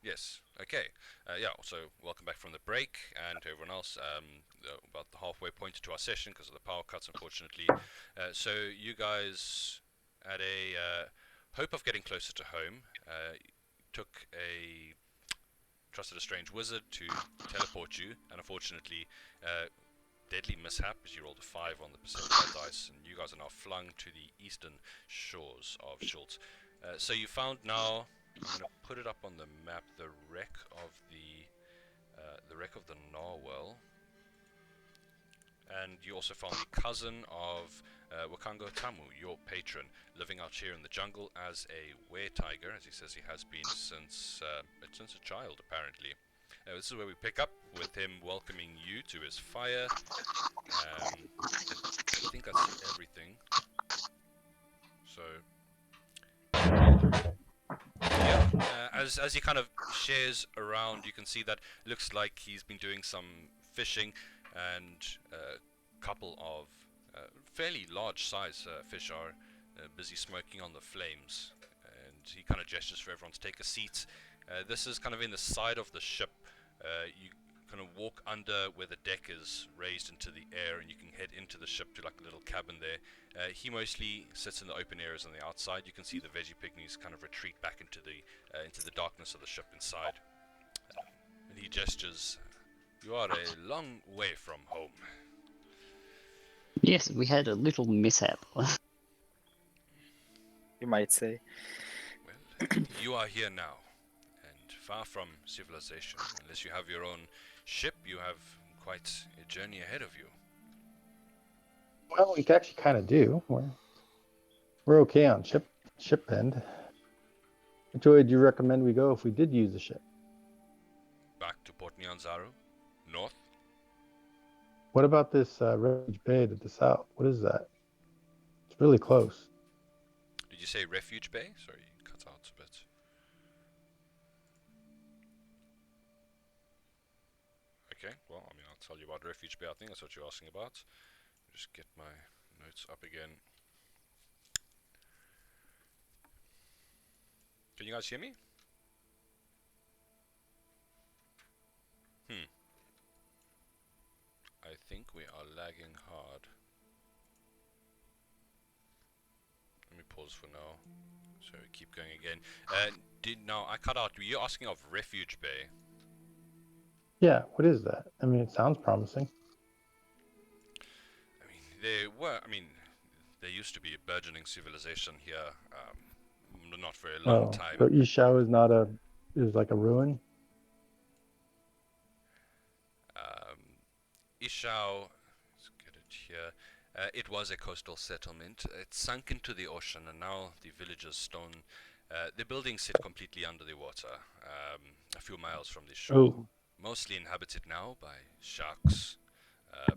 Yes. Okay. Yeah. So welcome back from the break, and to everyone else. About the halfway point to our session because of the power cuts, unfortunately. So you guys, at a hope of getting closer to home, took a trusted a strange wizard to teleport you, and unfortunately, deadly mishap as you rolled a 5 on the percentile dice, and you guys are now flung to the eastern shores of Schultz. So you found now. I'm going to put it up on the map. The wreck of the narwhal, and you also found the cousin of Wakango Tamu, your patron, living out here in the jungle as a were-tiger, as he says he has been since a child, apparently. This is where we pick up with him welcoming you to his fire. I think that's everything. So, yeah, as he kind of shares around, you can see that it looks like he's been doing some fishing, and a couple of fairly large size fish are busy smoking on the flames, and he kind of gestures for everyone to take a seat. This is kind of in the side of the ship. You kind of walk under where the deck is raised into the air, and you can head into the ship to like a little cabin there. He mostly sits in the open areas on the outside. You can see the veggie pygmies kind of retreat back into the darkness of the ship inside. And he gestures. You are a long way from home. Yes, we had a little mishap. You might say. Well, you are here now, and far from civilization. Unless you have your own ship, you have quite a journey ahead of you. Well, we actually kind of do. We're okay on ship end. Which way do you recommend we go if we did use the ship? Back to Port Nyanzaru, north. What about this Refuge Bay to the south? What is that? It's really close. Did you say Refuge Bay? Sorry, you cut out a bit. Okay, well, I mean, I'll tell you about Refuge Bay. I think that's what you're asking about. Just get my notes up again. Can you guys hear me? I think we are lagging hard. Let me pause for now. So we keep going again. Now I cut out. Were you asking of Refuge Bay? Yeah, what is that? I mean, it sounds promising. There used to be a burgeoning civilization here, not for a long time. So Ishao is like a ruin? Ishao, let's get it here. It was a coastal settlement. It sunk into the ocean, and now the village's stone. The buildings sit completely under the water, a few miles from the shore. Oh. Mostly inhabited now by sharks,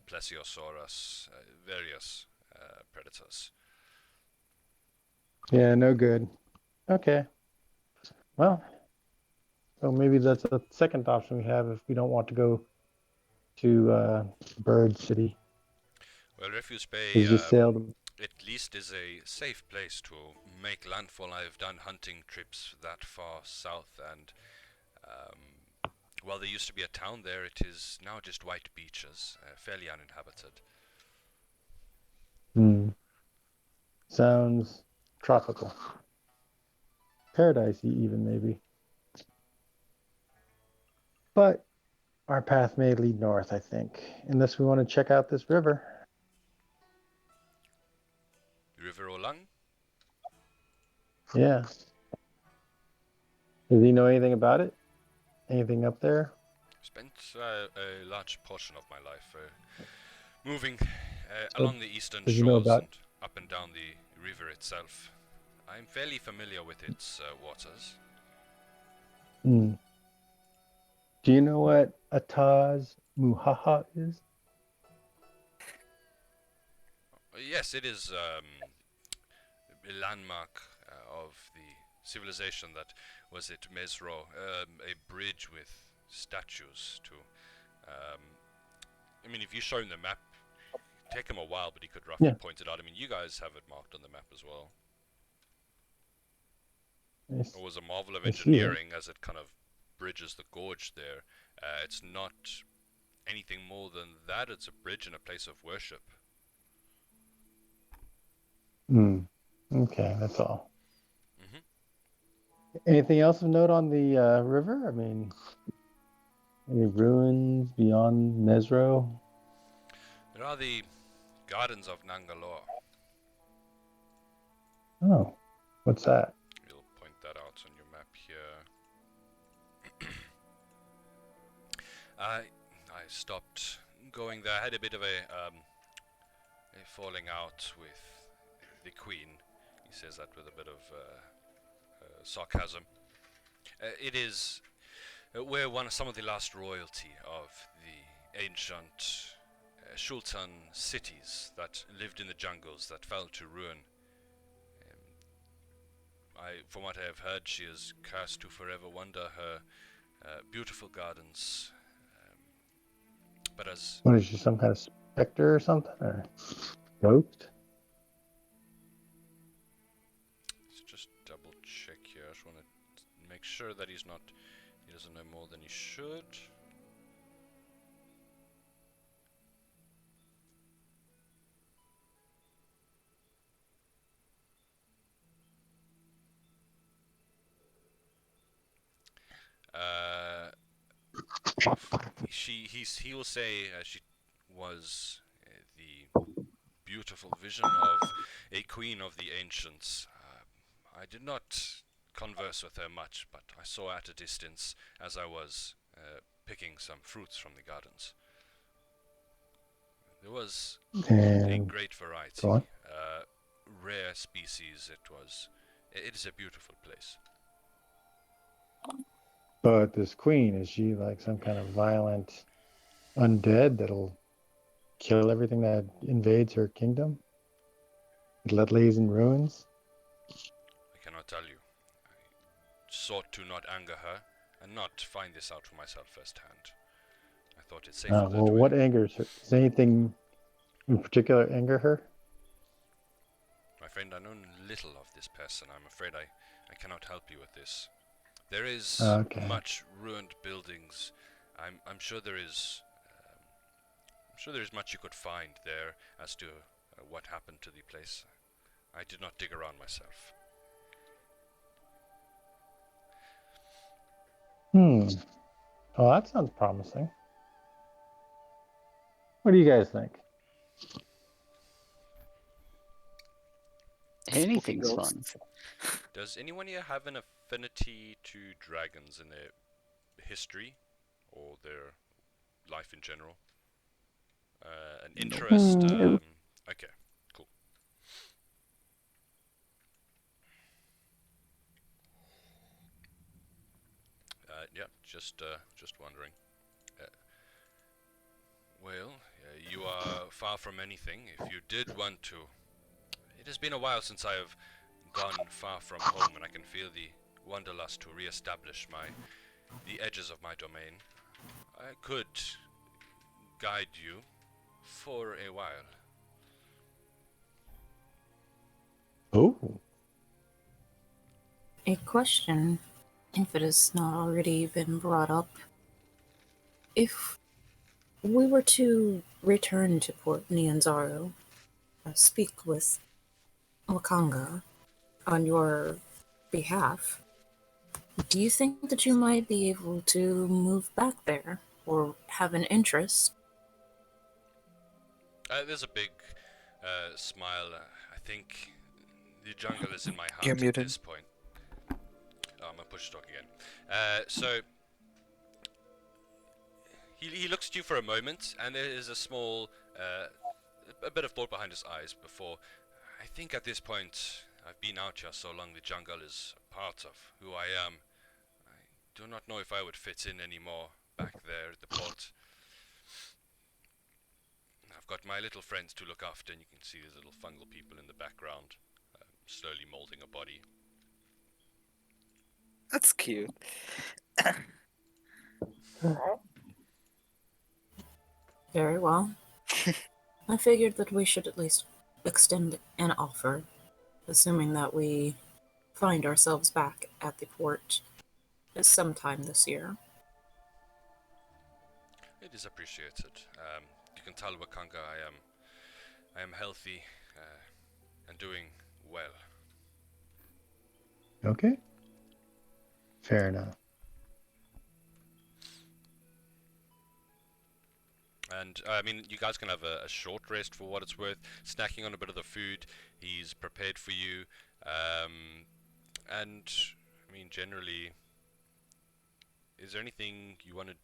plesiosaurus, various predators. Yeah, no good. Okay. Well, so maybe that's a second option we have if we don't want to go to Bird City. Well, Refuge Bay at least is a safe place to make landfall. I've done hunting trips that far south, and while there used to be a town there, it is now just white beaches, fairly uninhabited. Sounds tropical. Paradisey even, maybe. But our path may lead north, I think, unless we want to check out this river. River Olang? Yeah. Does he know anything about it? Anything up there? Spent a large portion of my life moving along the eastern shores and up and down the river itself. I'm fairly familiar with its waters. Do you know what Ataz Muhaha is? Yes, it is a landmark of the civilization that was at Mesro, a bridge with statues to... if you show him the map, it'd take him a while, but he could roughly point it out. You guys have it marked on the map as well. It was a marvel of engineering as it kind of bridges the gorge there. It's not anything more than that. It's a bridge and a place of worship. Hmm. Okay, that's all. Hmm. Anything else of note on the river? I mean, any ruins beyond Mesro? There are the gardens of Nangalore. Oh, what's that? You'll point that out on your map here. I stopped going there. I had a bit of a falling out with the Queen. He says that with a bit of sarcasm. It is we're some of the last royalty of the ancient Shultan cities that lived in the jungles that fell to ruin. From what I have heard, she is cursed to forever wander her beautiful gardens. But as What is she, some kind of specter or something? Or ghost? let's just double check here. I just want to make sure that he doesn't know more than he should. He will say she was the beautiful vision of a queen of the ancients. I did not converse with her much, but I saw at a distance as I was picking some fruits from the gardens. There was a And great variety, go on. rare species. It is a beautiful place. But this queen, is she like some kind of violent undead that'll kill everything that invades her kingdom? That lays in ruins? I cannot tell you. I sought to not anger her and not find this out for myself firsthand. I thought it safer that Well, way. what angers her? Does anything in particular anger her? My friend, I know little of this person. I'm afraid I cannot help you with this. There is Okay. much ruined buildings. I'm sure there is. I'm sure there is much you could find there as to what happened to the place. I did not dig around myself. Oh, that sounds promising. What do you guys think? Anything's ghosts. fun. Does anyone here have an affinity to dragons in their history or their life in general? An interest? Okay, cool. Yeah, just wondering. Well, you are far from anything. If you did want to, it has been a while since I have gone far from home, and I can feel the wanderlust to re-establish the edges of my domain. I could guide you for a while. Oh, A question, if it has not already been brought up. If we were to return to Port Nyanzaru, speak with Wakanga on your behalf, do you think that you might be able to move back there or have an interest? There's a big smile. I think the jungle is in my You're heart at muted. this point. Oh, I'm gonna push talk again. So he looks at you for a moment, and there is a small, a bit of thought behind his eyes before. I think at this point, I've been out here so long, the jungle is a part of who I am. I do not know if I would fit in anymore back there at the port. I've got my little friends to look after, and you can see these little fungal people in the background, slowly molding a body. That's cute. Very well. I figured that we should at least extend an offer, assuming that we find ourselves back at the port sometime this year. It is appreciated. You can tell, Wakanga, I am healthy and doing well. Okay. Fair enough. And I mean, you guys can have a short rest for what it's worth, snacking on a bit of the food he's prepared for you. And I mean, generally, is there anything you want to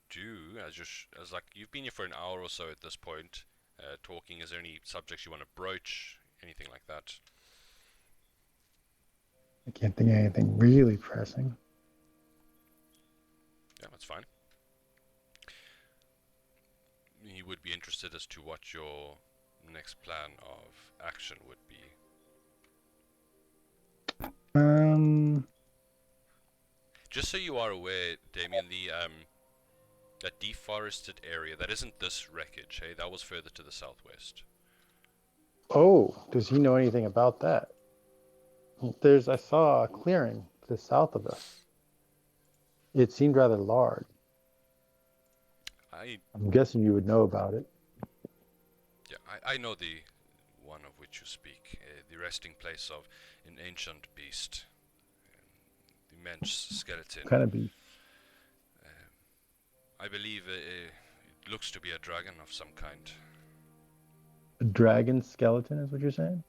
do as like you've been here for an hour or so at this point, talking? Is there any subjects you want to broach, anything like that? I can't think of anything really pressing. Yeah, that's fine. He would be interested as to what your next plan of action would be. Just so you are aware, Damien, that deforested area, that isn't this wreckage, hey? That was further to the southwest. Oh, does he know anything about that? I saw a clearing to the south of us. It seemed rather large. I'm guessing you would know about it. Yeah, I know the one of which you speak, the resting place of an ancient beast, the immense skeleton. What kind of beast? I believe it looks to be a dragon of some kind. A dragon skeleton is what you're saying?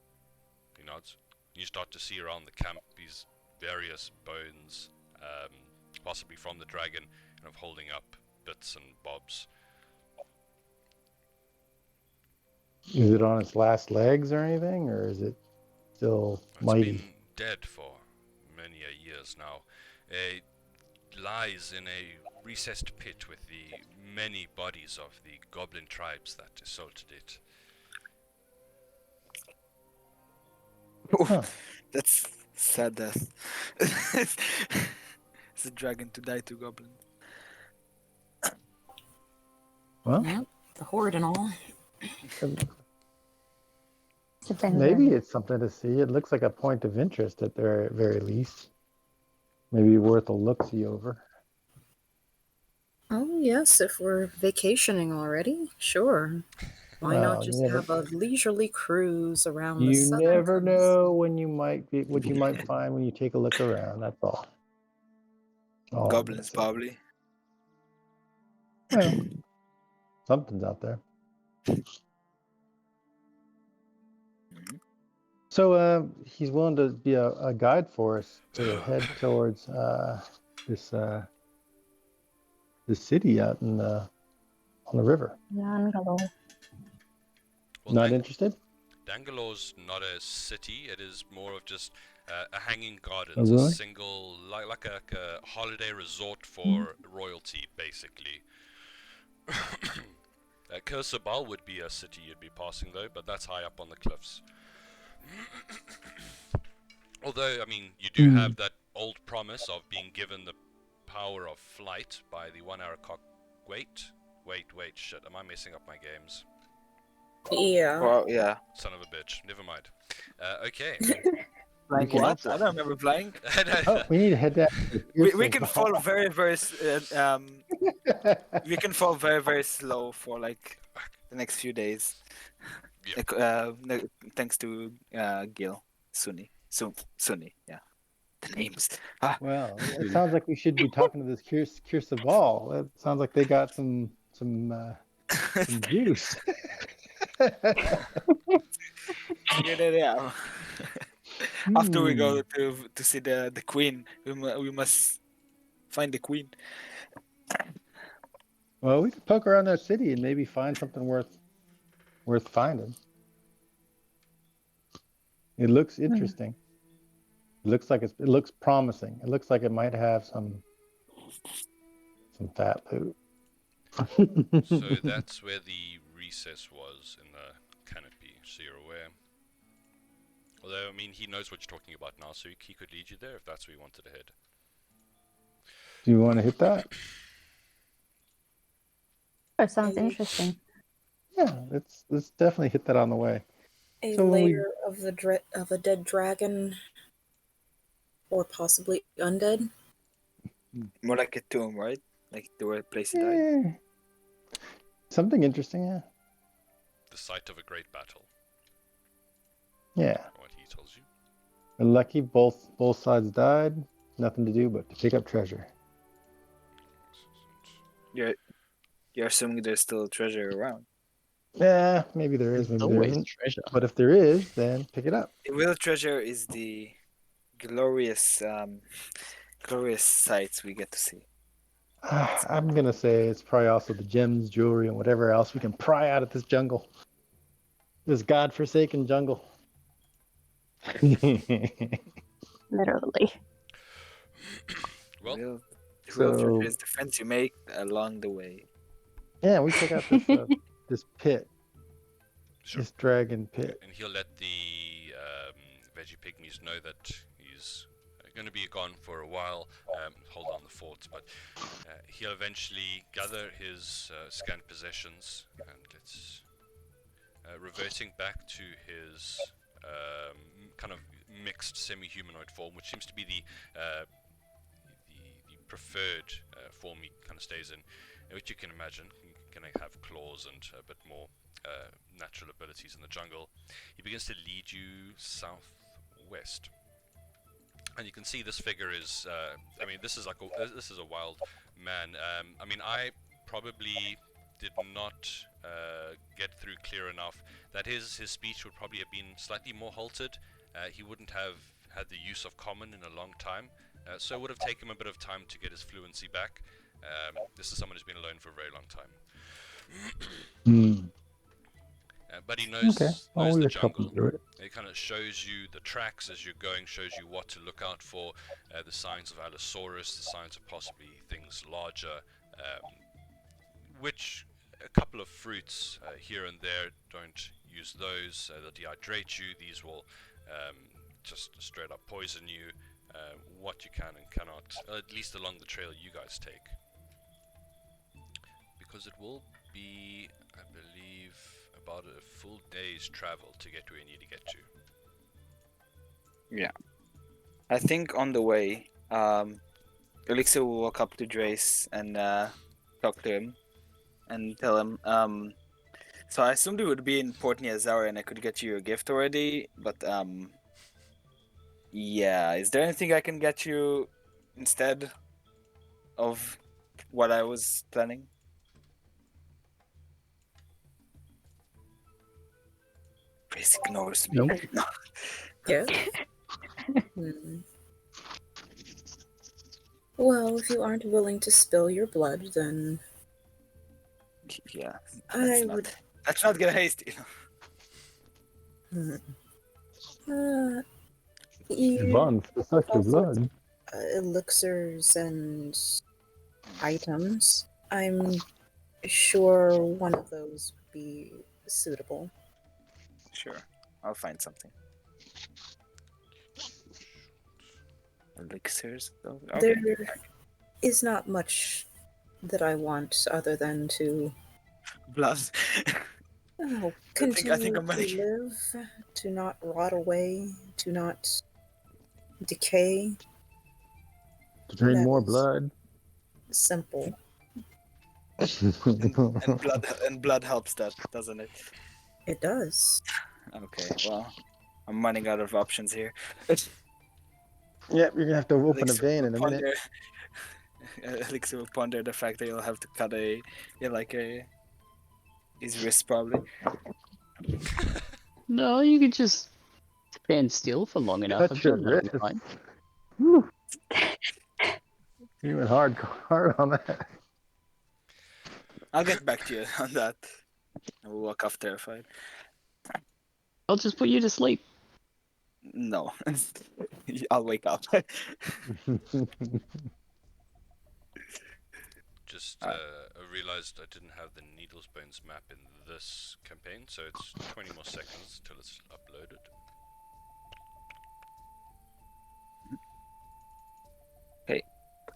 He nods. You start to see around the camp these various bones, possibly from the dragon, kind of holding up bits and bobs. Is it on its last legs or anything, or is it still mighty? It's been dead for many years now. It lies in a recessed pit with the many bodies of the goblin tribes that assaulted it. Huh. That's sad death. It's a dragon to die to goblin. Well, Yeah, the horde and all. maybe it's something to see. It looks like a point of interest at the very least. Maybe worth a look-see over. Oh, yes, if we're vacationing already, sure. Why Well, not just you never- have a leisurely cruise around the You southern never coast? know what you might find when you take a look around. That's all. All I'm gonna Goblins, say. probably. Well, something's out there. So he's willing to be a guide for us to head towards this city out in on the river. Nangalo. Well, Not interested? Dangalore's not a city. It is more of just a hanging Oh, gardens, really? a single like a holiday resort for royalty, basically. Kursabal would be a city you'd be passing though, but that's high up on the cliffs. Although, I mean, you do have that old promise of being given the power of flight by the one Arakok. Wait, shit, am I messing up my games? Yeah. Well, yeah. Son of a bitch, never mind. Okay. Flying can- what? I don't remember flying. Oh, we need to head down. We can fall very, very we can fall very, very slow for like the next few days. Yeah. Like, thanks to Gil, Sunni, yeah. The names. Well, it sounds like we should be talking to this Kirsabal. It sounds like they got some juice. Yeah. After we go to see the queen, we must find the queen. Well, we could poke around that city and maybe find something worth finding. It looks interesting. It looks like it looks promising. It looks like it might have some fat loot. So that's where the recess was in the canopy, so you're aware. Although, I mean, he knows what you're talking about now, so he could lead you there if that's where you wanted to head. Do you want to hit that? That sounds interesting. Yeah, let's definitely hit that on the way. A So when we- layer of a dead dragon, or possibly undead. More like a tomb, right? Like the place he died. Eh, something interesting, yeah. The site of a great battle. Yeah. What he tells you. We're lucky both sides died. Nothing to do but to pick up treasure. You're assuming there's still treasure around. Yeah, maybe there is, There's maybe there always isn't. treasure. But if there is, then pick it up. The real treasure is the glorious, glorious sights we get to see. I'm gonna say it's probably also the gems, jewelry, and whatever else we can pry out of this jungle. This godforsaken jungle. Literally. Well, The real So- treasure is the friends you make along the way. Yeah, we check out this this pit, sure. this dragon pit. And he'll let the veggie pygmies know that he's going to be gone for a while, hold down the forts, but he'll eventually gather his scant possessions, and it's reverting back to his kind of mixed semi-humanoid form, which seems to be the preferred form he kind of stays in, which you can imagine. Can have claws and a bit more natural abilities in the jungle. He begins to lead you southwest, and you can see this figure is. I mean, this is like this is a wild man. I mean, I probably did not get through clear enough that his speech would probably have been slightly more halted. He wouldn't have had the use of common in a long time, so it would have taken him a bit of time to get his fluency back. This is someone who's been alone for a very long time. But he knows, Okay. knows we the just help him jungle. through it. It kind of shows you the tracks as you're going, shows you what to look out for, the signs of Allosaurus, the signs of possibly things larger, which a couple of fruits here and there, don't use those, they'll dehydrate you. These will just straight up poison you. What you can and cannot, at least along the trail you guys take. Because it will be, I believe, about a full day's travel to get where you need to get to. I think on the way, Elixir will walk up to Drace and talk to him and tell him, so I assumed it would be in Port Niazara and I could get you a gift already, but yeah, is there anything I can get you instead of what I was planning? Drace ignores me. Nope. Yeah. Hmm. Well, if you aren't willing to spill your blood, then Yeah, I would. let's not get hasty. Hmm. Bond for such your also- blood. Elixirs and items. I'm sure one of those would be suitable. Sure, I'll find something. Elixirs, though. Okay. There is not much that I want other than to Blood. I continue think I'm ready. to live, to not rot away, to not decay. To drain That more is- blood. Simple. and blood helps that, doesn't it? It does. Okay, well, I'm running out of options here. Yep, you're gonna have to open a Elixir vein will in a minute. ponder- Elixir will ponder the fact that you'll have to cut his wrist probably. No, you could just stand still for long enough. Cut I'm sure your that'll be wrist. fine. Whew. You went hard on that. I'll get back to you on that. I will walk off terrified. I'll just put you to sleep. No, I'll wake up. Just I realized I didn't have the Needles Bones map in this campaign, so it's 20 more seconds till it's uploaded.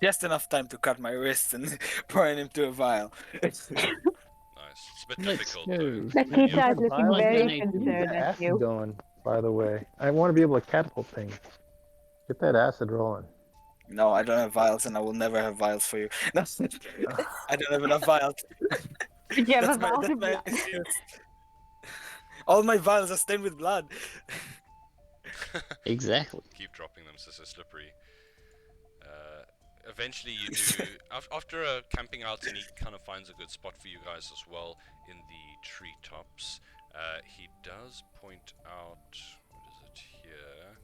Just enough time to cut my wrists and pour him into a vial. Nice. It's a bit Let's difficult go. though. The teacher is looking Violent very donate. concerned at acid you. going, by the way. I want to be able to catapult things. Get that acid rolling. No, I don't have vials, and I will never have vials for you. No, I don't have enough vials. Did you have That's a my vial that's of my blood? excuse. All my vials are stained with blood. Exactly. Keep dropping them, so slippery. Eventually you do, after camping out, and he kind of finds a good spot for you guys as well in the treetops. He does point out, what is it here?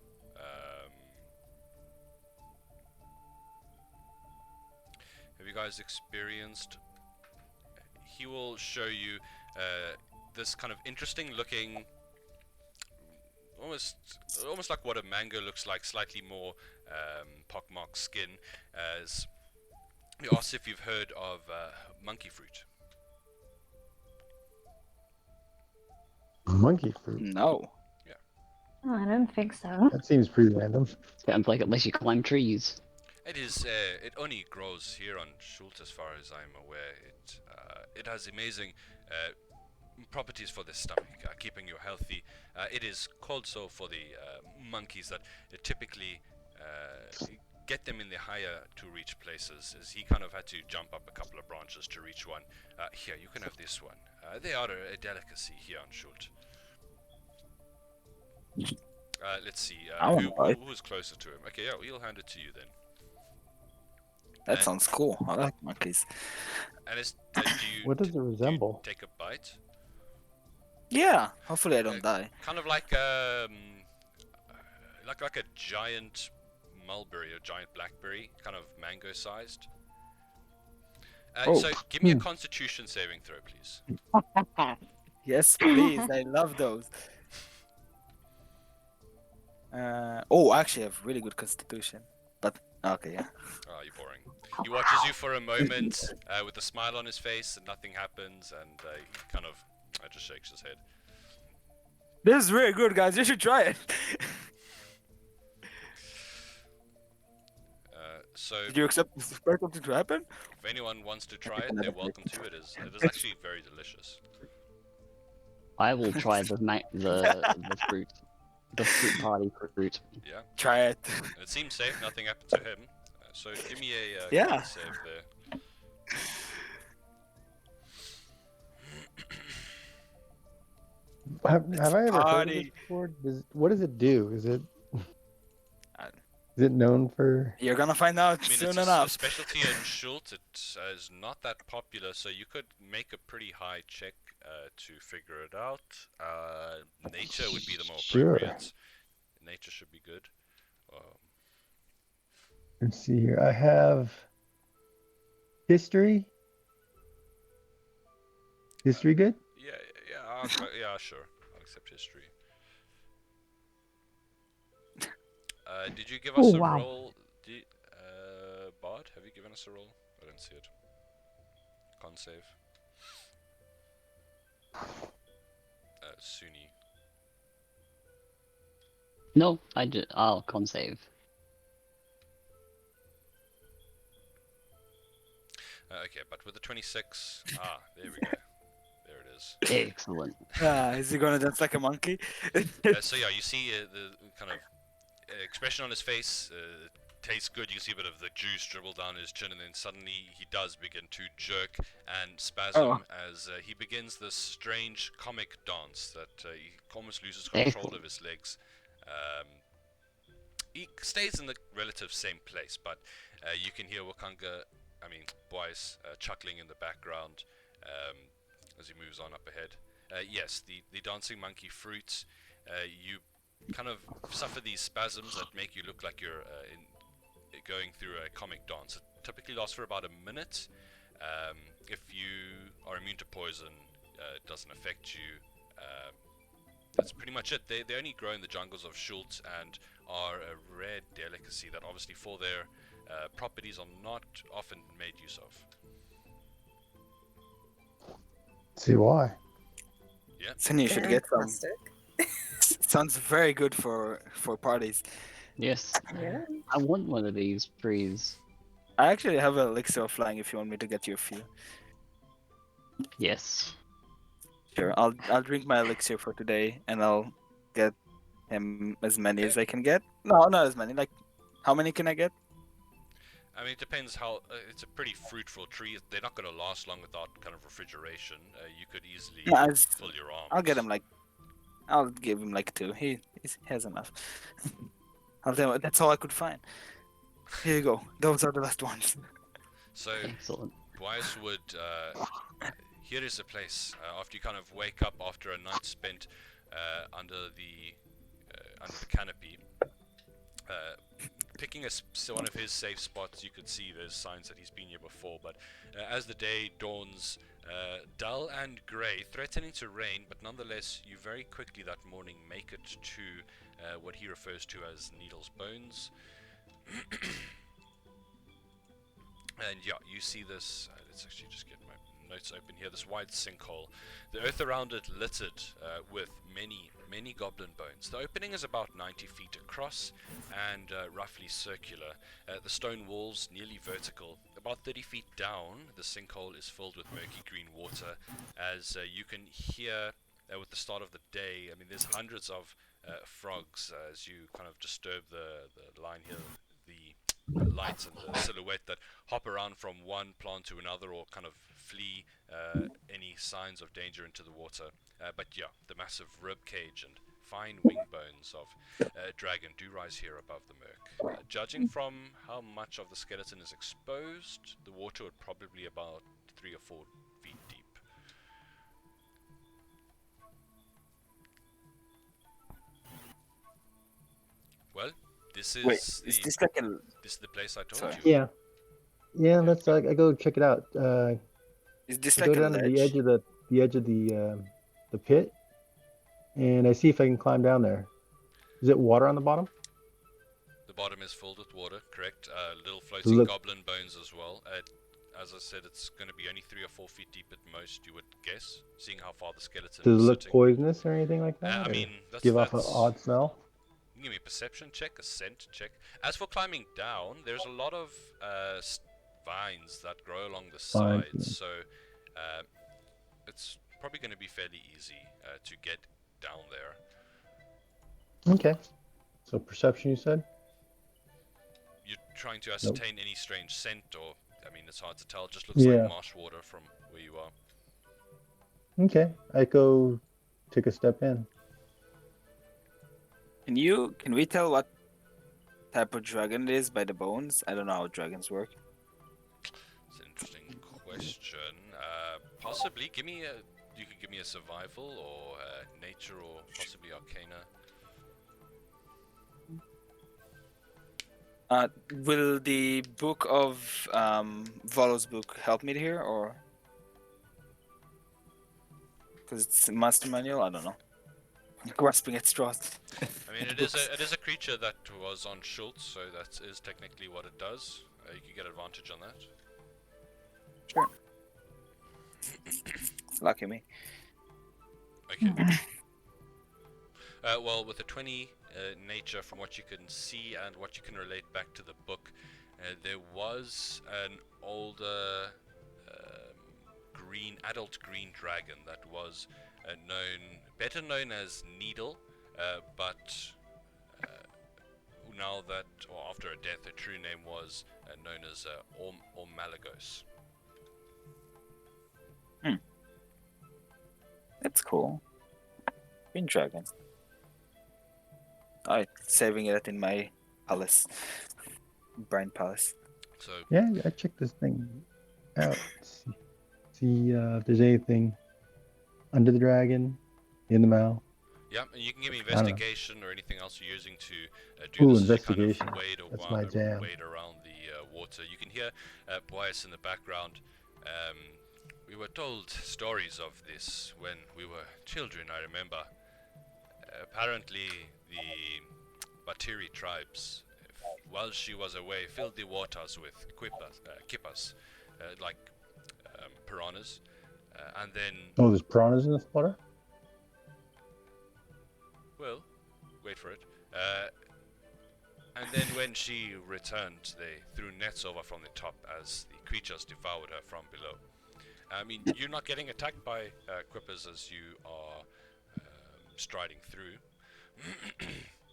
Have you guys experienced, he will show you this kind of interesting looking, almost like what a mango looks like, slightly more pockmarked skin. As he asks if you've heard of monkey fruit. Monkey fruit. No. Oh, I don't think so. That seems pretty random. Sounds like unless you climb trees. It is. It only grows here on Schult, as far as I'm aware. It has amazing properties for the stomach, keeping you healthy. It is called so for the monkeys that typically get them in the higher to reach places, as he kind of had to jump up a couple of branches to reach one. Here, you can have this one. They are a delicacy here on Schult. Let's see. Who's closer to him? Okay, yeah, he'll hand it to you then. That sounds cool. I like monkeys. And What does it do you resemble? take a bite? Yeah. Hopefully I don't die. Kind of like like a giant mulberry or giant blackberry, kind of mango sized. So give me a Constitution saving throw, please. Yes, please. I love those. Actually, I have really good constitution. But okay, yeah. Oh, you're boring. He watches you for a moment with a smile on his face, and nothing happens, and he kind of just shakes his head. This is really good, guys. You should try it. So Did you expect something to happen? if anyone wants to try it, they're welcome to. It is actually very delicious. I will try the fruit. The fruit party fruit. Yeah, Try it. and it seems safe. Nothing happened to him. So give me a Yeah. con save there. Have I ever heard of party. this before? What does it do? Is it I- is it known for? You're gonna find out I mean, soon it's a enough. specialty in Schult. It is not that popular, so you could make a pretty high check to figure it out. Nature would be the more Sure. appropriate. Nature should be good. Let's see here. I have history. History good? Yeah, sure. I'll accept history. Did you give us Oh, a wow. roll? Bard, have you given us a roll? I don't see it. Con save. Suni. No, I'll con save. Okay, but with the 26, there we go. There it is. Excellent. Is he gonna dance like a monkey? So yeah, you see the kind of expression on his face. Tastes good. You can see a bit of the juice dribble down his chin, and then suddenly he does begin to jerk and spasm as he begins this strange comic dance that he almost loses control of his legs. He stays in the relative same place, but you can hear Boyce chuckling in the background as he moves on up ahead. Yes, the dancing monkey fruits. You kind of suffer these spasms that make you look like you're going through a comic dance. It typically lasts for about a minute. If you are immune to poison, it doesn't affect you. That's pretty much it. They only grow in the jungles of Schult and are a rare delicacy that obviously for their properties are not often made use of. See why? Yeah. Then you should get some. Fantastic. Sounds very good for parties. Yes. Yeah. I want one of these, please. I actually have an elixir of flying if you want me to get you a few. Yes. Sure, I'll drink my elixir for today, and I'll get him as many as I can get. No, not as many. Like, how many can I get? I mean, it depends how. It's a pretty fruitful tree. They're not going to last long without kind of refrigeration. You could easily Yeah, fill your arms. I'll get him like, I'll give him like 2. He has enough. I'll tell him, that's all I could find. Here you go. Those are the last ones. So, Excellent. Bryce would. Here is the place. After you kind of wake up after a night spent under the canopy, picking one of his safe spots, you could see there's signs that he's been here before. But as the day dawns, dull and grey, threatening to rain, but nonetheless, you very quickly that morning make it to what he refers to as Needle's Bones. And yeah, you see this. Let's actually just get my notes open here. This wide sinkhole, the earth around it littered with many goblin bones. The opening is about 90 feet across and roughly circular. The stone walls nearly vertical. About 30 feet down, the sinkhole is filled with murky green water. As you can hear with the start of the day, I mean, there's hundreds of frogs as you kind of disturb the line here, the lights and the silhouette that hop around from one plant to another or kind of flee any signs of danger into the water. But yeah, the massive rib cage and fine wing bones of dragon do rise here above the murk. Judging from how much of the skeleton is exposed, the water would probably be about 3 or 4 feet deep. Well, this is Wait, is this like a? this is the place I told Sorry. you. Yeah. Yeah, let's. I go check it out. Is this I like go a down to the ledge? edge of the pit, and I see if I can climb down there. Is it water on the bottom? The bottom is filled with water, correct? Little floating Look- goblin bones as well. As I said, it's going to be only 3 or 4 feet deep at most, you would guess, seeing how far the skeleton Does it is look sitting. poisonous or anything like that? I or mean, that's give off an that's- odd smell. You can give me a perception check, a scent check. As for climbing down, there's a lot of vines that grow along the Vines, sides, so it's probably going to be fairly easy to get down there. Okay. So perception, you said? You're trying to ascertain any strange scent, or I mean, it's hard to tell. It just looks Yeah. like marsh water from where you are. Okay. I go take a step in. Can we tell what type of dragon it is by the bones? I don't know how dragons work. It's an interesting question. Possibly, you could give me a survival or nature or possibly arcana. Will the book of Volo's book help me here, or because it's a master manual? I don't know. Grasping at straws. I mean, it is a creature that was on Schultz, so that is technically what it does. You can get advantage on that. Sure. Lucky me. Okay. Well, with a 20 nature, from what you can see and what you can relate back to the book, there was an older adult green dragon that was better known as Needle, but now that, or after a death, her true name was known as Malagos. That's cool. Green dragon. Alright, saving it in my palace. Brine palace. So Yeah, I check this thing out. See if there's anything under the dragon, in the mouth. yeah, and you can give me don't know. investigation or anything else you're using to do Ooh, this as you kind investigation. of wade, That's my jam. wade around the water. You can hear Boyce in the background. We were told stories of this when we were children, I remember. Apparently, the Batiri tribes, while she was away, filled the waters with kippas, like piranhas, and then, Oh, there's piranhas in this water? well, wait for it. And then when she returned, they threw nets over from the top as the creatures devoured her from below. I mean, you're not getting attacked by quippers as you are striding through.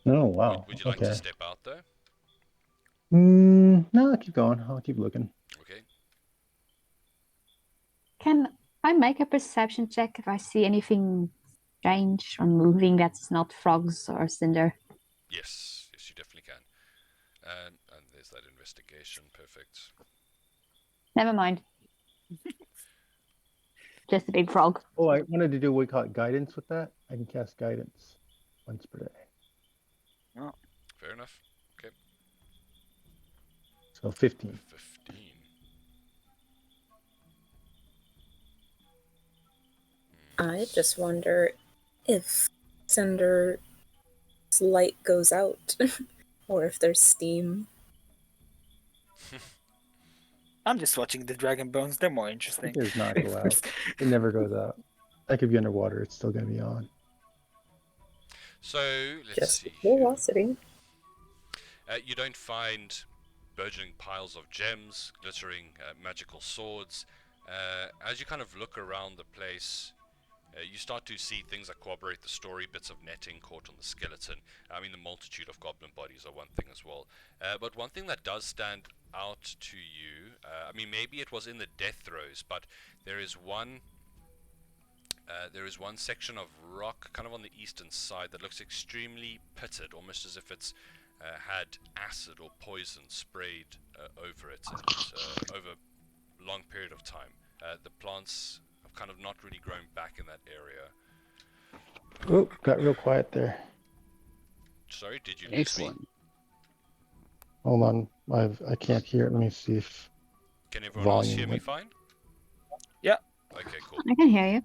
Oh, wow. Would you like okay. to step out though? No, I'll keep going. I'll keep looking. Okay. Can I make a perception check if I see anything strange or moving that's not frogs or cinder? Yes, yes, you definitely can. And there's that investigation. Perfect. Never mind. Just a big frog. Oh, I wanted to do what we call it guidance with that. I can cast guidance once per day. Fair enough. Okay. So 15. 15. I just wonder if Cinder's light goes out or if there's steam. I'm just watching the dragon bones. They're more It interesting. does not go out. It never goes out. I could be underwater. It's still going to be on. So let's Just see. curiosity. You don't find burgeoning piles of gems, glittering magical swords. As you kind of look around the place, you start to see things that corroborate the story, bits of netting caught on the skeleton. I mean, the multitude of goblin bodies are one thing as well. But one thing that does stand out to you, I mean, maybe it was in the death throes, but there is one section of rock kind of on the eastern side that looks extremely pitted, almost as if it's had acid or poison sprayed over it and, over a long period of time. The plants have kind of not really grown back in that area. Oh, got real quiet there. Sorry, did you lose me? Excellent. Hold on. I can't hear it. Let me see if... Can everyone else Volume hear me went- fine? Yeah. Okay, cool. I can hear you.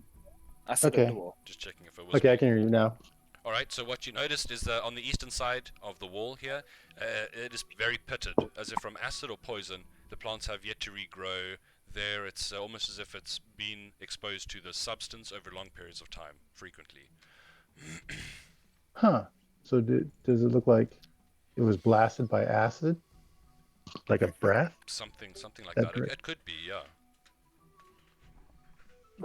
I sit Okay. on the wall. Just checking if it was Okay, me. I can hear you now. Alright, so what you noticed is that on the eastern side of the wall here, it is very pitted, as if from acid or poison. The plants have yet to regrow. There, it's almost as if it's been exposed to the substance over long periods of time, frequently. Huh. So does it look like it was blasted by acid? Like a breath? Something like That that. drip. It could be, yeah.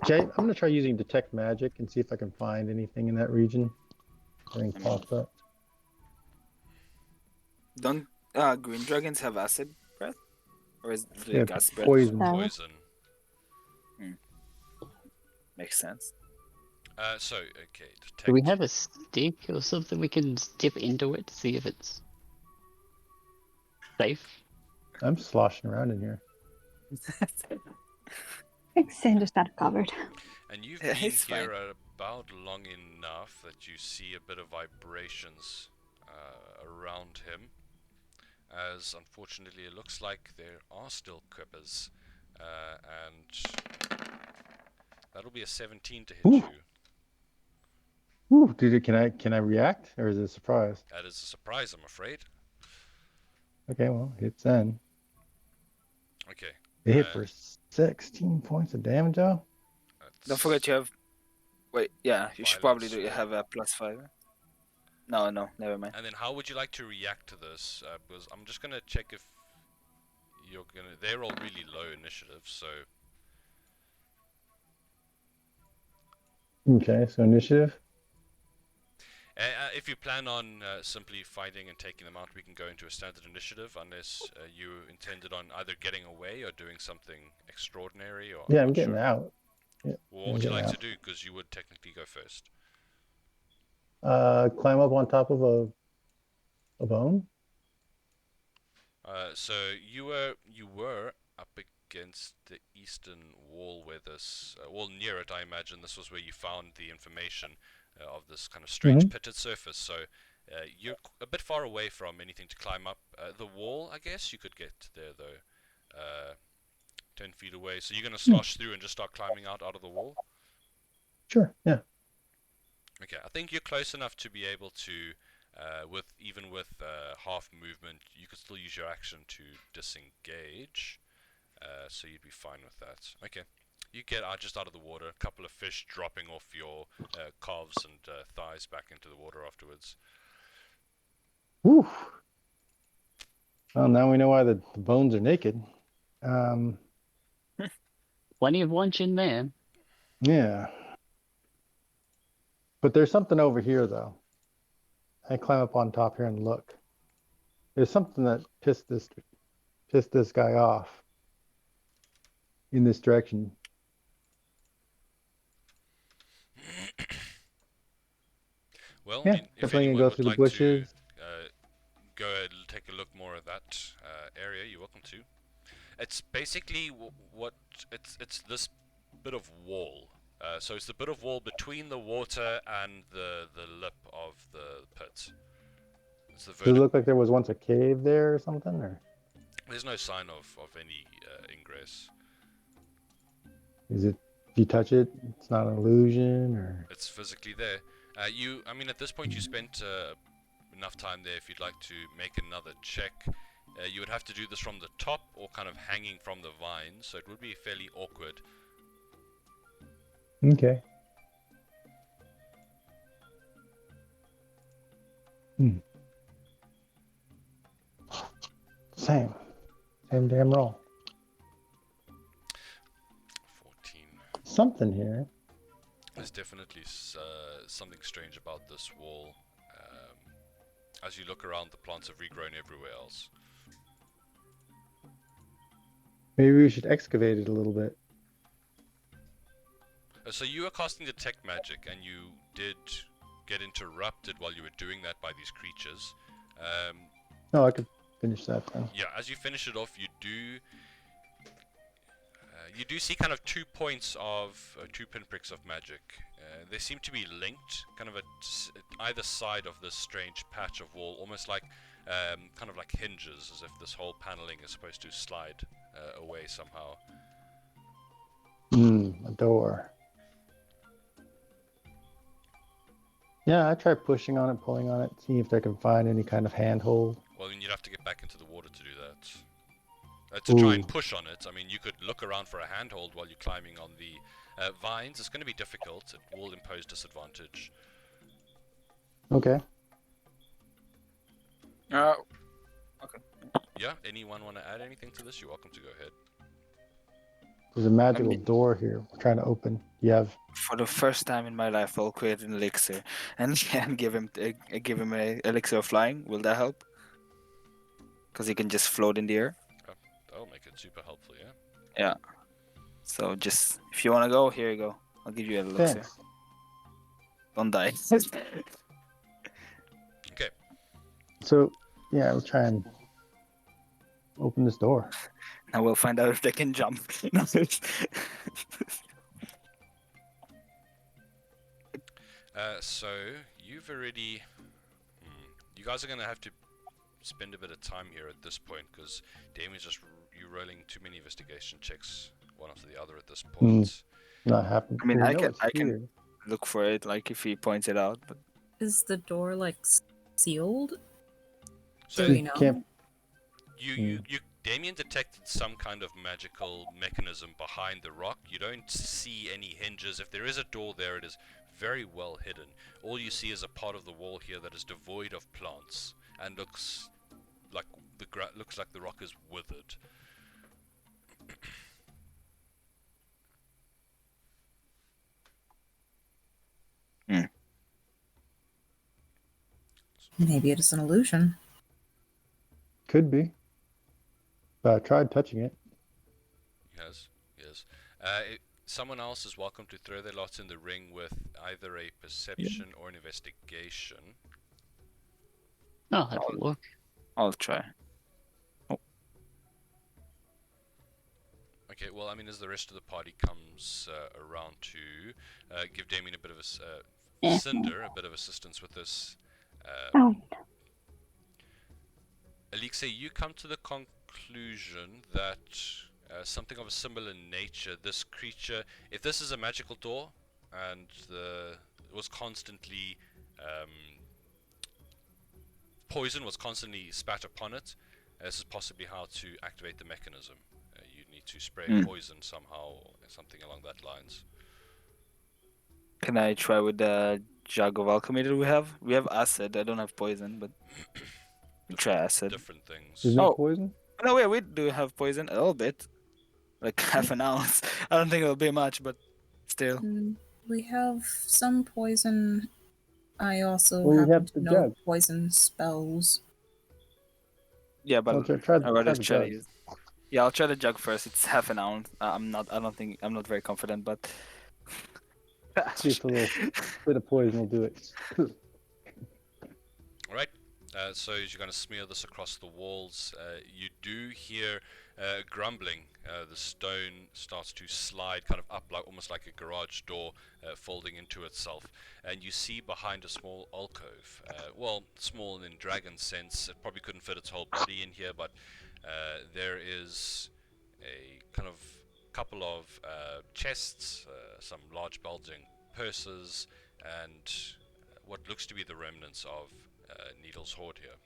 Okay, I'm going to try using Detect Magic and see if I can find anything in that region. Anything pops up. Don't green dragons have acid breath? Or is the Yeah, gas breath? poison. So- Poison. Makes sense. So, okay, detect. Do we have a stick or something we can dip into it to see if it's safe? I'm sloshing around in here. I think Cinder's got covered. And you've Yeah, been it's here about long enough that you see a bit of vibrations around him. As unfortunately, it looks like there are still Quippers, and that'll be a 17 to hit Ooh. you. Ooh, can I react or is it a surprise? That is a surprise, I'm afraid. Okay, well, hits then. Okay. It hit Uh, for 16 points of damage, though. Don't forget you have. Wait, yeah, you should probably Violence, have a +5. No, never mind. And then, how would you like to react to this? Because I'm just gonna check if you're gonna. They're all really low initiative, so Okay, so initiative. if you plan on simply fighting and taking them out, we can go into a standard initiative, unless you intended on either getting away or doing something extraordinary. Or Yeah, I'm I'm not getting sure. out. Yeah, What would you getting like to out. do? Because you would technically go first. Climb up on top of a bone. So you were up against the eastern wall where this, well, near it, I imagine this was where you found the information of this kind of strange pitted surface. So you're a bit far away from anything to climb up. The wall, I guess you could get there though, 10 feet away. So you're gonna slosh through and just start climbing out of the wall. Sure, yeah. Okay, I think you're close enough to be able to, even with half movement, you could still use your action to disengage. So you'd be fine with that. Okay, you get out just out of the water. A couple of fish dropping off your calves and thighs back into the water afterwards. Whew. Well, now we know why the bones are naked. Plenty of lunch in there. Yeah. But there's something over here, though. I climb up on top here and look. There's something that pissed this piss this guy off in this direction. Well, Yeah, I mean, if definitely gonna anyone go would through the like to bushes. go and take a look more at that area, you're welcome to. It's basically what it's this bit of wall. So it's the bit of wall between the water and the lip of the pit. It's the Does it look like there was once a cave there or something? Or There's no sign of any ingress. is it, if you touch it, it's not an illusion? Or It's physically there. I mean, at this point, you spent enough time there. If you'd like to make another check, you would have to do this from the top or kind of hanging from the vines, so it would be fairly awkward. okay. Same damn roll. 14. Something here. There's definitely something strange about this wall. As you look around, the plants have regrown everywhere else. Maybe we should excavate it a little bit. So you were casting detect magic, and you did get interrupted while you were doing that by these creatures. No, I could finish that then. Yeah, as you finish it off, you do see kind of 2 points of 2 pinpricks of magic. They seem to be linked, kind of at either side of this strange patch of wall, almost like kind of like hinges, as if this whole paneling is supposed to slide away somehow. A door. Yeah, I try pushing on it, pulling on it, see if I can find any kind of handhold. Well, then you'd have to get back into the water to do that. To try and Ooh. push on it, I mean, you could look around for a handhold while you're climbing on the vines. It's going to be difficult. It will impose disadvantage. Okay. Yeah, anyone want to add anything to this? You're welcome to go ahead. There's a magical mean- door here we're trying to open. You have For the first time in my life, I'll create an elixir and give him a elixir of flying. Will that help? Because he can just float in the air. That'll make it super helpful, yeah? So just if you want to go, here you go. I'll give you an elixir. thanks. Don't die. Okay. So, yeah, we'll try and open this door. Now we'll find out if they can jump. So you've already... You guys are going to have to spend a bit of time here at this point, because Damien's just you rolling too many investigation checks, one after the other at this point. Not happening. I mean, We I know can- it's I can- here. Look for it, like if he points it out. But Is the door like sealed? So Do we know? Can't- you Damien detected some kind of magical mechanism behind the rock. You don't see any hinges. If there is a door there, it is very well hidden. All you see is a part of the wall here that is devoid of plants and looks like the rock is withered. Maybe it is an illusion. Could be. But I tried touching it. Yes. Someone else is welcome to throw their lots in the ring with either a perception or an investigation. I'll have a look. I'll try. Okay, well, I mean, as the rest of the party comes around to give Damien a bit of Cinder a bit of assistance with this. Oh, Elixir, you come to the conclusion that something of a similar nature, this creature, if this is a magical door and it was constantly poison was constantly spat upon it, this is possibly how to activate the mechanism. You need to spray poison somehow, or something along that lines. Can I try with the jug of alchemy that we have? We have acid. I don't have poison, but we'll try acid. Different things. There's no Oh. poison? No, wait, we do have poison a little bit, like half an ounce. I don't think it'll be much, but still. We have some poison. I also Well, we happen have to the know jug. poison spells. Yeah, but Well, try I'd rather the try to jug. use. Yeah, I'll try the jug first. It's half an ounce. I'm not. I don't think. I'm not very confident, but. See if a little bit of poison will do it. Alright, so as you're going to smear this across the walls, you do hear grumbling. The stone starts to slide kind of up, like almost like a garage door folding into itself. And you see behind a small alcove, well, small in dragon sense, it probably couldn't fit its whole body in here, but there is a kind of couple of chests, some large bulging purses, and what looks to be the remnants of Needle's hoard here.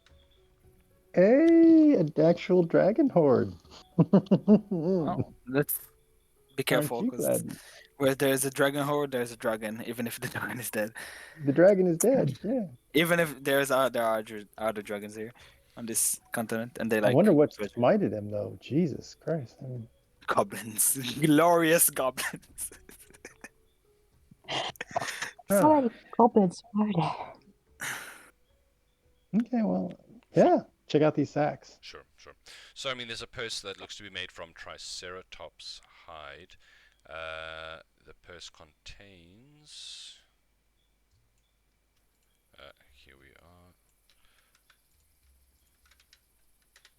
Hey, an actual dragon horde. Oh, let's be careful, Aren't you because glad? where there's a dragon horde, there's a dragon, even if the dragon is dead. The dragon is dead. Yeah. Even if there are other dragons here on this continent, and they I like wonder what smited him, though. Jesus Christ. I mean, goblins, glorious goblins. So many goblins are there. okay, well, yeah. Check out these sacks. Sure, sure. So, I mean, there's a purse that looks to be made from Triceratops hide. The purse contains... here we are.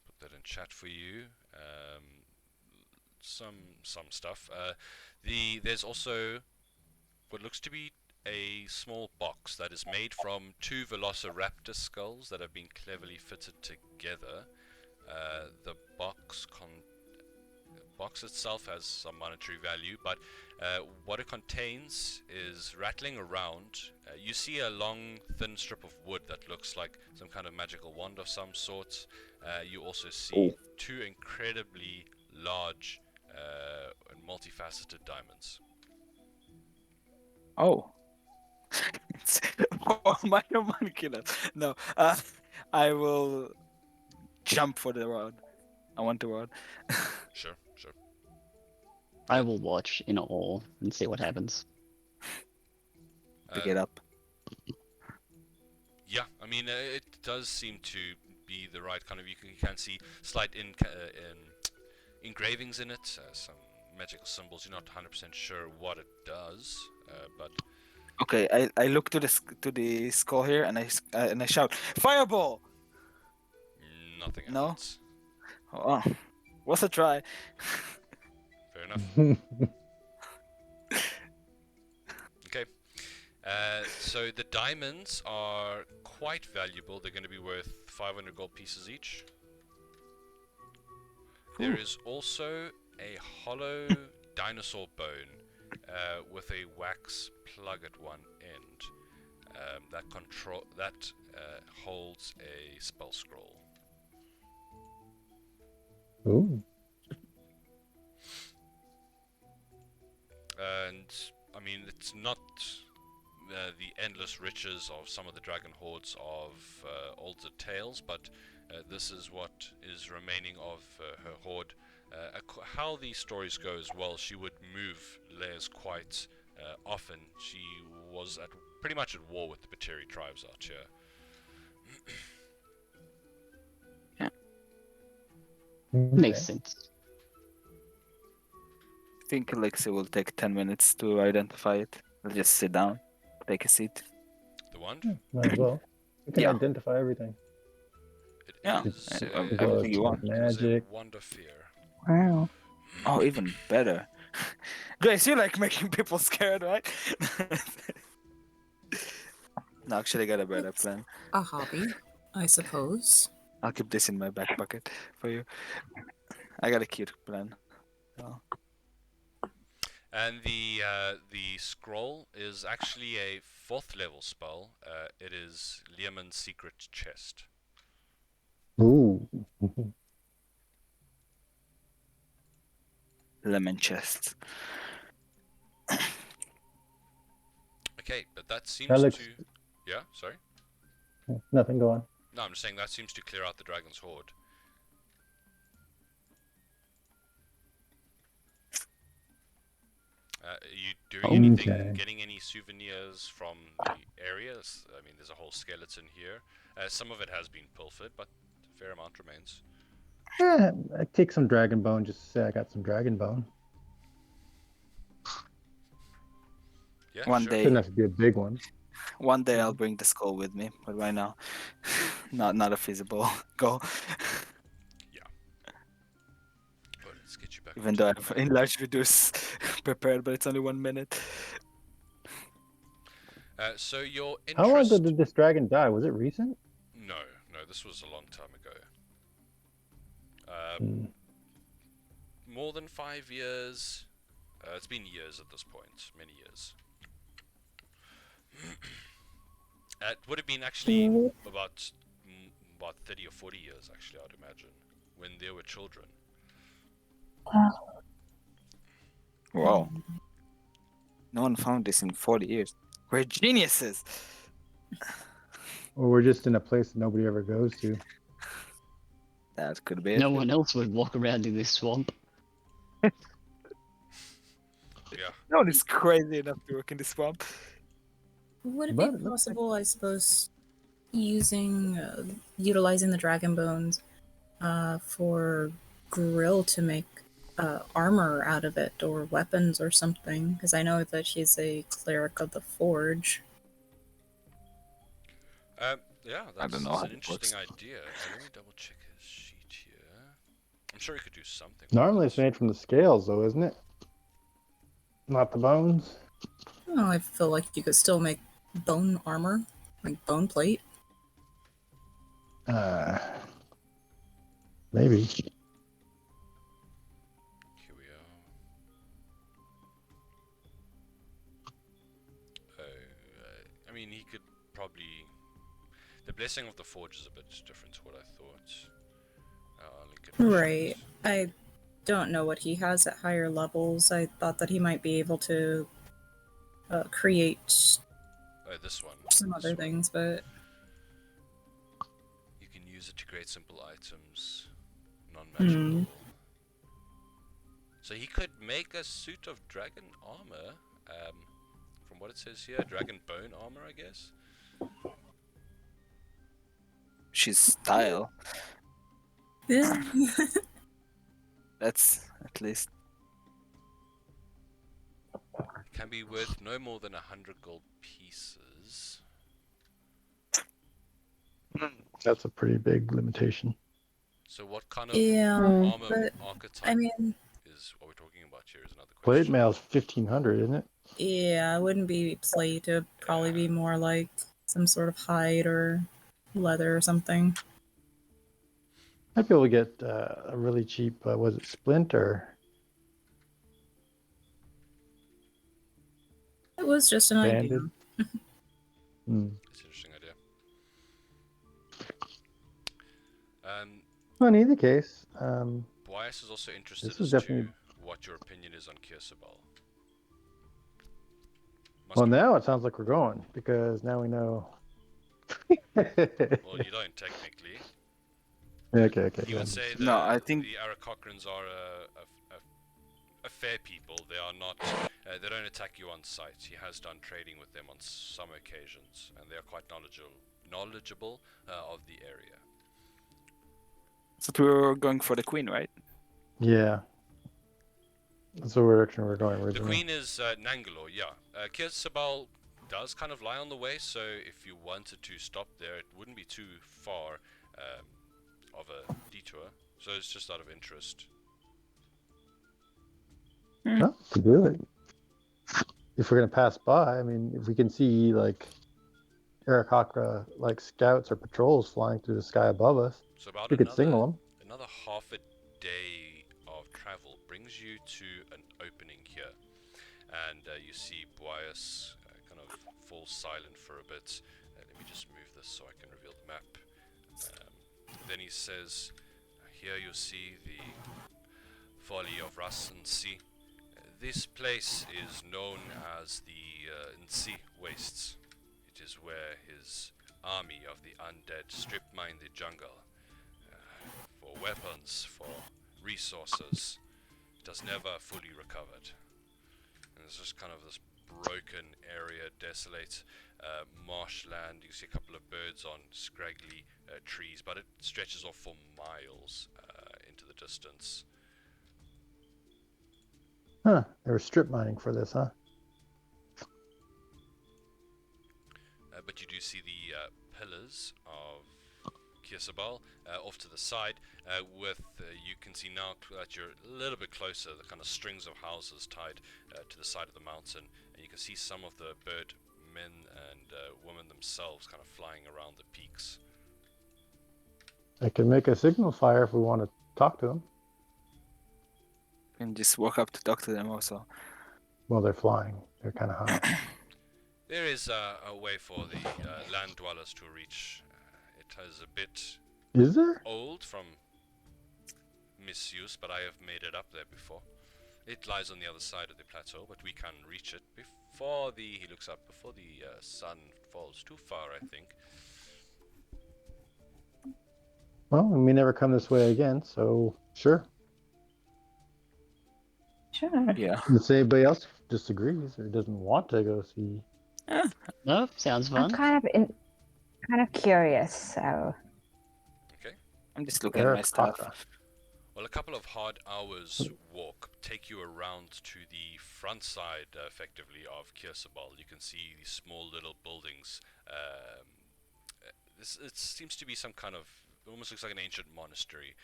Put that in chat for you. Some stuff. There's also what looks to be a small box that is made from 2 velociraptor skulls that have been cleverly fitted together. The box itself has some monetary value, but what it contains is rattling around. You see a long, thin strip of wood that looks like some kind of magical wand of some sort. You also see 2 incredibly large and multifaceted diamonds. Oh. Oh, my homunculus. No, I will jump for the rod. I want the rod. Sure, sure. I will watch in awe and see what happens. Pick it up. Yeah, I mean, it does seem to be the right kind of. You can see slight engravings in it, some magical symbols. You're not 100% sure what it does, but Okay, I look to the skull here, and I shout, "Fireball!" nothing No? happens. Oh, what's a try? Fair enough. Okay. So the diamonds are quite valuable. They're going to be worth 500 gold pieces each. There is also a hollow dinosaur bone with a wax plug at one end that holds a spell scroll. Ooh. And I mean, it's not the endless riches of some of the dragon hordes of older tales, but this is what is remaining of her horde. How these stories go as well, she would move layers quite often. She was pretty much at war with the Bateri tribes out here. Makes sense. I think Elixir will take 10 minutes to identify it. I'll just sit down, take a seat. The wand? Might as well. We can Yeah. identify everything. It Yeah, is everything you want. it is a Magic. wand of fear. Wow. Oh, even better. Grace, you like making people scared, right? No, actually, I got a better plan. A hobby, I suppose. I'll keep this in my back pocket for you. I got a cute plan. Oh. And the scroll is actually a 4th level spell. It is Leomund's secret chest. Ooh. Lemon chest. Okay, but that seems Alex. to... Yeah, sorry? Nothing, go on. No, I'm just saying that seems to clear out the dragon's horde. Are you doing anything, Okay. getting any souvenirs from the areas? I mean, there's a whole skeleton here. Some of it has been pilfered, but a fair amount remains. I take some dragon bone just to say I got some dragon bone. Yeah, One sure. day. Doesn't have to be a big one. One day I'll bring the skull with me, but right now, not a feasible goal. Well, let's get you back. Even onto though the I've map. enlarged reduce prepared, but it's only 1 minute. So your How long interest? did this dragon die? Was it recent? No, this was a long time ago. Hmm. More than 5 years. It's been years at this point, many years. It would have been actually about 30 or 40 years, actually, I'd imagine, when there were children. Wow. No one found this in 40 years. We're geniuses! Or we're just in a place that nobody ever goes to. That could be it. No one else would walk around in this swamp. Yeah. No one is crazy enough to work in the swamp. Would it But be it looks like- possible, I suppose, utilizing the dragon bones for Grill to make armor out of it or weapons or something? Because I know that she's a cleric of the forge. Yeah, I that's, don't know that's how an it interesting works. idea. Let me double check his sheet here. I'm sure he could do something. with Normally it. it's made from the scales, though, isn't it? Not the bones. Oh, I feel like you could still make bone armor, like bone plate. Maybe. Here we are. I mean, he could probably. The blessing of the forge is a bit different to what I thought. I'll link it in the Right. shows. I don't know what he has at higher levels. I thought that he might be able to create Oh, this one. some this other one. things, but You can use it to create simple items, non-magical. So he could make a suit of dragon armor. From what it says here, dragon bone armor, I guess. She's style. yeah. That's at least. It can be worth no more than 100 gold pieces. That's a pretty big limitation. So what kind of Yeah, armor but archetype I mean, is what we're talking about here is another Plate question. mail's 1500, isn't it? yeah, it wouldn't be plate. It would probably be more like some sort of hide or leather or something. Might be able to get a really cheap, was it splint or It was just an idea. banded? Hmm. It's an interesting idea. Well, in either case, Bias is also interested This is as definitely- to what your opinion is on Kirsabal. well, now it sounds like we're going because now we know. Well, you don't technically. Okay. He would say that No, I think- the Arakocrans are a fair people. They are not. They don't attack you on sight. He has done trading with them on some occasions, and they are quite knowledgeable of the area. So we were going for the queen, right? Yeah. That's the direction we're going The originally. queen is Nangalore, yeah. Kirsabal does kind of lie on the way, so if you wanted to stop there, it wouldn't be too far of a detour. So it's just out of interest. No, to do it. If we're gonna pass by, I mean, if we can see like Arakocra like scouts or patrols flying through the sky above us, So about we could signal them. another half a day of travel brings you to an opening here, and you see Boyas kind of fall silent for a bit. Let me just move this so I can reveal the map. Then he says, "Here you see the Valley of Rassensi. This place is known as the Nsi Wastes. It is where his army of the undead strip mine the jungle for weapons, for resources. It has never fully recovered. And it's just kind of this broken area, desolate marshland. You see a couple of birds on scraggly trees, but it stretches off for miles distance. Huh. They were strip mining for this, huh? But you do see the pillars of Kirsabal off to the side. You can see now that you're a little bit closer, the kind of strings of houses tied to the side of the mountain, and you can see some of the bird men and women themselves kind of flying around the peaks. I can make a signal fire if we want to talk to them. And just walk up to talk to them also. Well, they're flying. They're kind of high. There is a way for the land dwellers to reach. It is a bit Is there? old from misuse, but I have made it up there before. It lies on the other side of the plateau, but we can reach it before he looks up, before the sun falls too far, I think. Well, we never come this way again, so sure. Sure. Yeah. If anybody else disagrees or doesn't want to go see, No, sounds I'm fun. kind of curious, so Okay. I'm just looking at my stuff. Terracotta. Well, a couple of hard hours walk take you around to the front side, effectively, of Kirsabal. You can see these small little buildings. It seems to be some kind of, it almost looks like an ancient monastery,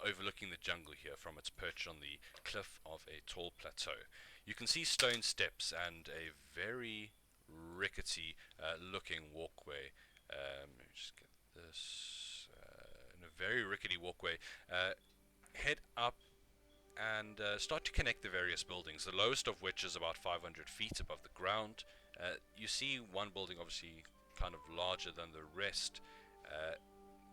overlooking the jungle here from its perch on the cliff of a tall plateau. You can see stone steps and a very rickety looking walkway. Let me just get this. In a very rickety walkway. Head up and start to connect the various buildings, the lowest of which is about 500 feet above the ground. You see one building obviously kind of larger than the rest.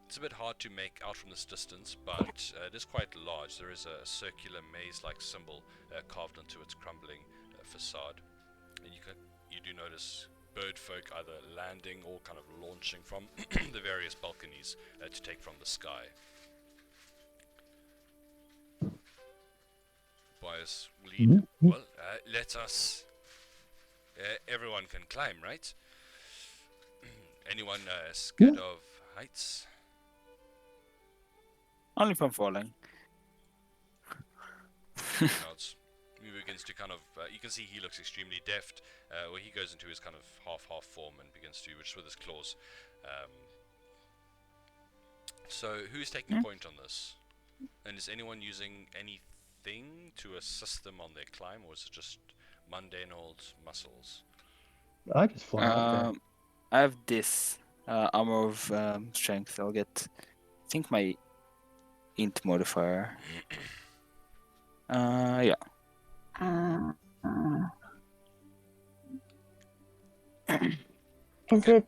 It's a bit hard to make out from this distance, but it is quite large. There is a circular maze-like symbol carved onto its crumbling facade, and you do notice bird folk either landing or kind of launching from the various balconies to take from the sky. Bias lead. Mhm. Well, let us. Everyone can climb, right? Anyone scared of heights? Only from falling. Nods. He begins to kind of. You can see he looks extremely deft. Where he goes into his kind of half form and begins to, just with his claws. So, who's taking point on this? And is anyone using anything to assist them on their climb, or is it just mundane old muscles? I just fly up there. I have this armor of strength. I'll get, I think, my int modifier. Yeah. Is Okay. it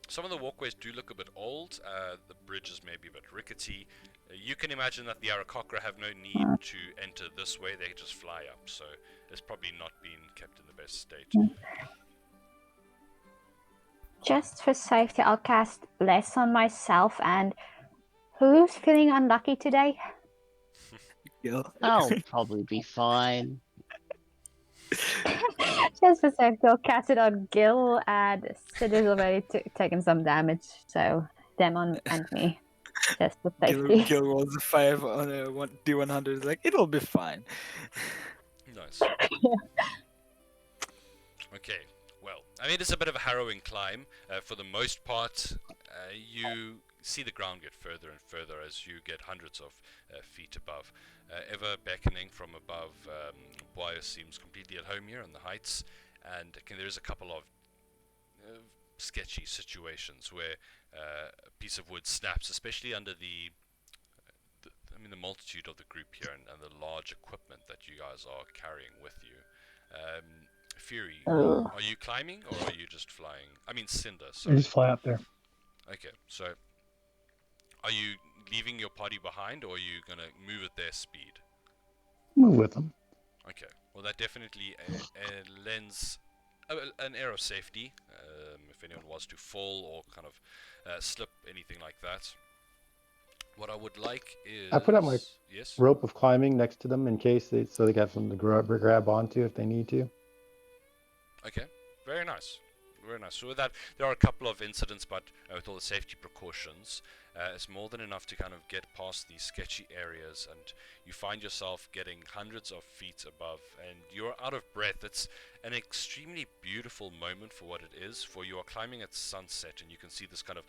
Some of the walkways do look a bit old. The bridges may be a bit rickety. You can imagine that the Arakocra have no need to enter this way. They just fly up, so it's probably not been kept in the best state. just for safety? I'll cast Bless on myself. And who's feeling unlucky today? Yeah. I'll probably be fine. Just for safety, I'll cast it on Gil, and Sid is already taken some damage, so them and me. Just for safety. Gil rolls a 5 on a D100. Like, it'll be fine. Nice. Okay, well, I mean, it's a bit of a harrowing climb. For the most part, you see the ground get further and further as you get hundreds of feet above. Ever beckoning from above, Boyas seems completely at home here on the heights, and there is a couple of sketchy situations where a piece of wood snaps, especially under the multitude of the group here and the large equipment that you guys are carrying with you. Fury, are you climbing or are you just flying? I mean, Cinder, I sorry. just fly up there. Okay, so are you leaving your party behind, or are you going to move at their speed? Move with them. Okay, well that definitely lends an air of safety if anyone was to fall or kind of slip, anything like that. What I would like is... I put up my Yes? rope of climbing next to them in case so they have something to grab onto if they need to. Okay, very nice. Very nice. So with that, there are a couple of incidents, but with all the safety precautions, It's more than enough to kind of get past these sketchy areas, and you find yourself getting hundreds of feet above, and you're out of breath. It's an extremely beautiful moment for what it is, for you are climbing at sunset, and you can see this kind of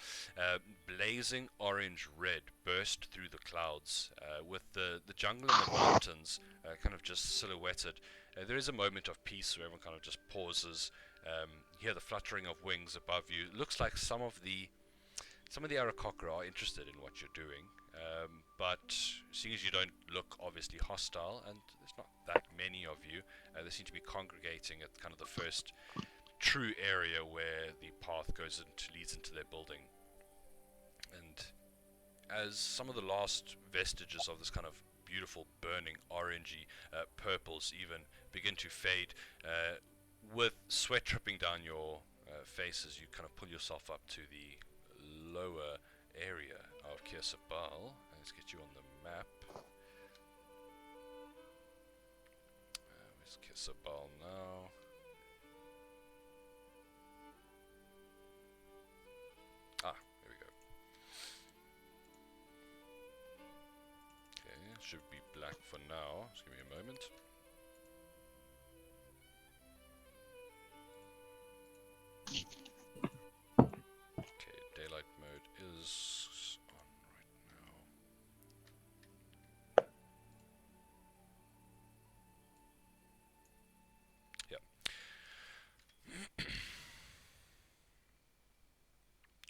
blazing orange-red burst through the clouds, with the jungle and the mountains kind of just silhouetted. There is a moment of peace where everyone kind of just pauses. You hear the fluttering of wings above you. It looks like some of the Aarakocra are interested in what you're doing, but seeing as you don't look obviously hostile, and there's not that many of you, they seem to be congregating at kind of the first true area where the path leads into their building. And as some of the last vestiges of this kind of beautiful burning orangey purples even begin to fade, with sweat dripping down your faces, you kind of pull yourself up to the lower area of Kirsabal. Let's get you on the map. Where's Kirsabal now? Ah, there we go. Okay, should be black for now. Just give me a moment. Okay, daylight mode is on right now. Yep.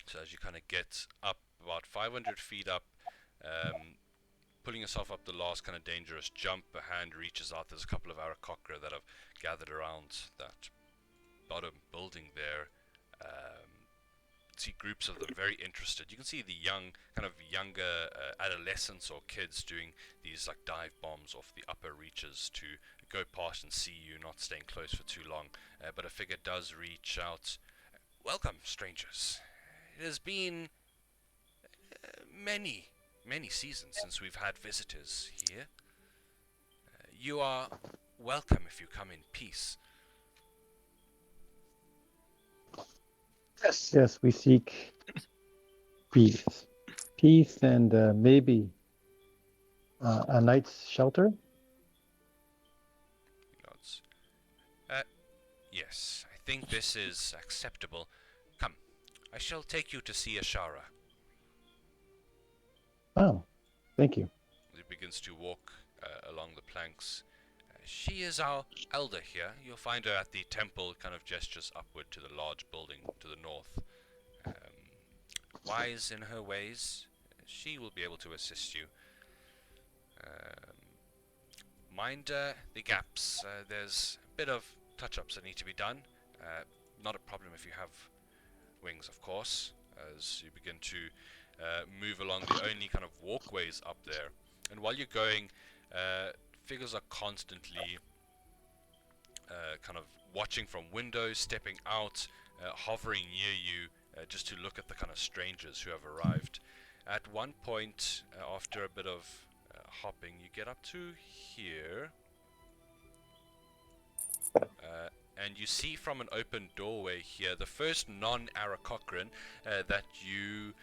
So as you kind of get up about 500 feet up, pulling yourself up the last kind of dangerous jump, a hand reaches out. There's a couple of Aarakocra that have gathered around that bottom building there. See groups of them very interested. You can see the younger adolescents or kids doing these like dive bombs off the upper reaches to go past and see you, not staying close for too long. But a figure does reach out. Welcome, strangers. It has been many seasons since we've had visitors here. You are welcome if you come in peace. Yes, we seek peace. Peace and maybe a night's shelter. He nods. Yes, I think this is acceptable. Come, I shall take you to see Ashara. Oh, thank you. He begins to walk along the planks. She is our elder here. You'll find her at the temple, kind of gestures upward to the large building to the north. Wise in her ways, she will be able to assist you. Mind the gaps. There's a bit of touch-ups that need to be done. Not a problem if you have wings, of course, as you begin to move along the only kind of walkways up there. And while you're going, figures are constantly kind of watching from windows, stepping out, hovering near you, just to look at the kind of strangers who have arrived. At one point, after a bit of hopping, you get up to here, and you see from an open doorway here the first non-Aarakocran that you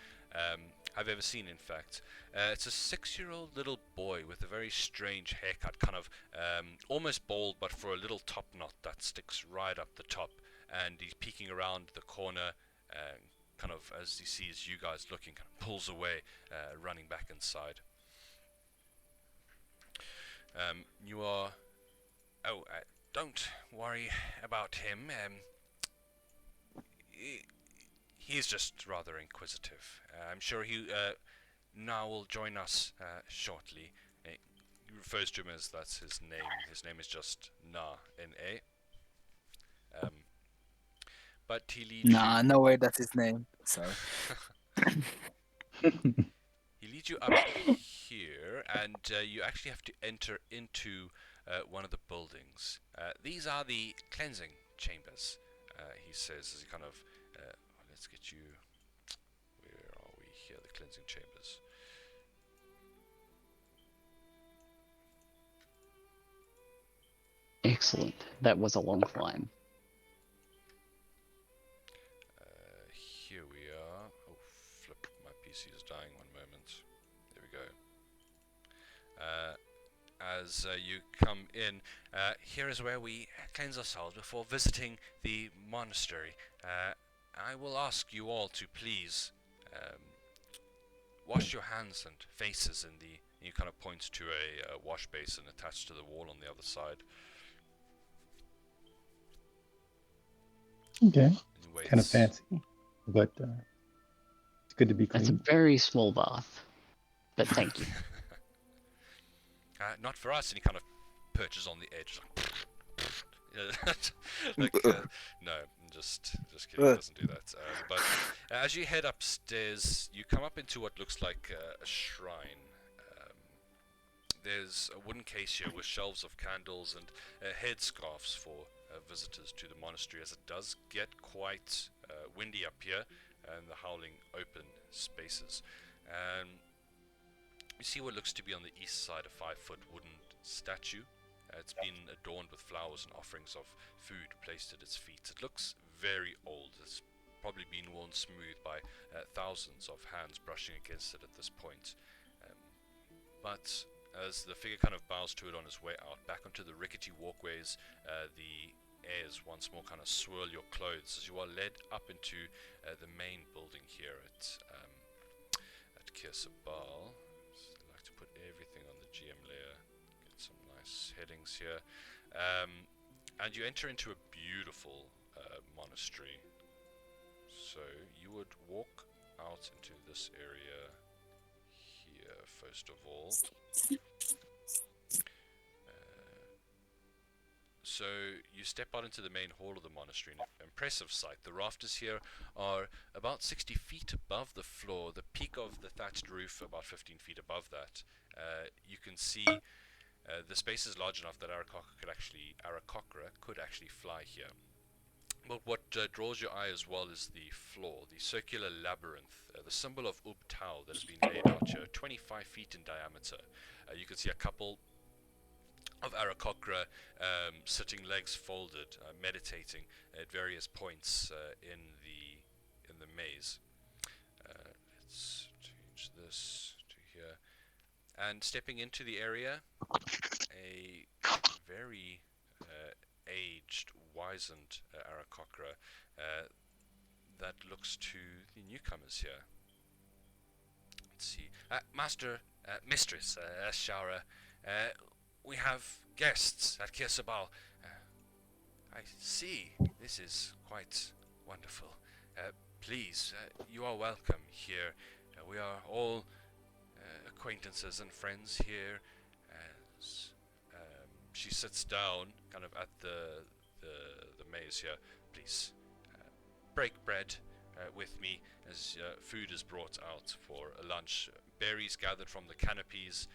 I've ever seen, in fact. It's a 6-year-old little boy with a very strange haircut, kind of almost bald, but for a little top knot that sticks right up the top. And he's peeking around the corner, kind of as he sees you guys looking, kind of pulls away, running back inside. You are... Oh, don't worry about him. He's just rather inquisitive. I'm sure he now will join us shortly. He refers to him as that's his name. His name is just Na, N-A. But he leads Nah, no way that's his name. Sorry. He leads you up here, and you actually have to enter into one of the buildings. These are the cleansing chambers, he says, as he kind of... let's get you... Where are we here? The cleansing chambers. Excellent. That was a long climb. Here we are. Oh, flip. My PC is dying. 1 as you come in. Here is where we cleanse ourselves before visiting the monastery. I will ask you all to please wash your hands and faces in the. You kind of point to a wash basin attached to the wall on the other side. Okay. And he waits. Kind of fancy, but it's good to be That's a clean. very small bath, but thank you. Not for us. And he kind of perches on the edge. No, just kidding. He doesn't do that. But as you head upstairs, you come up into what looks like a shrine. There's a wooden case here with shelves of candles and headscarves for visitors to the monastery, as it does get quite windy up here and the howling open spaces. You see what looks to be on the east side a 5-foot wooden statue. It's been adorned with flowers and offerings of food placed at its feet. It looks very old. It's probably been worn smooth by thousands of hands brushing against it at this point. But as the figure kind of bows to it on his way out, back onto the rickety walkways, the airs once more kind of swirl your clothes as you are led up into the main building here at Kirsabal. I like to put everything on the GM layer, get some nice headings here. And you enter into a beautiful monastery. So you would walk out into this area here first of all. So you step out into the main hall of the monastery, an impressive sight. The rafters here are about 60 feet above the floor, the peak of the thatched roof about 15 feet above that. You can see the space is large enough that Aarakocra could actually fly here. But what draws your eye as well is the floor, the circular labyrinth, the symbol of Ubtao that has been laid out here, 25 feet in diameter. You can see a couple of Aarakocra sitting legs folded, meditating at various points in the maze. Let's change this to here. And stepping into the area, a very aged, wizened Aarakocra that looks to the newcomers here. Let's see. Mistress Shara, we have guests at Kirsabal. I see. This is quite wonderful. Please, you are welcome here. We are all acquaintances and friends here. As she sits down, kind of at the maze here. Please, break bread with me as food is brought out for a lunch. Berries gathered from the canopies.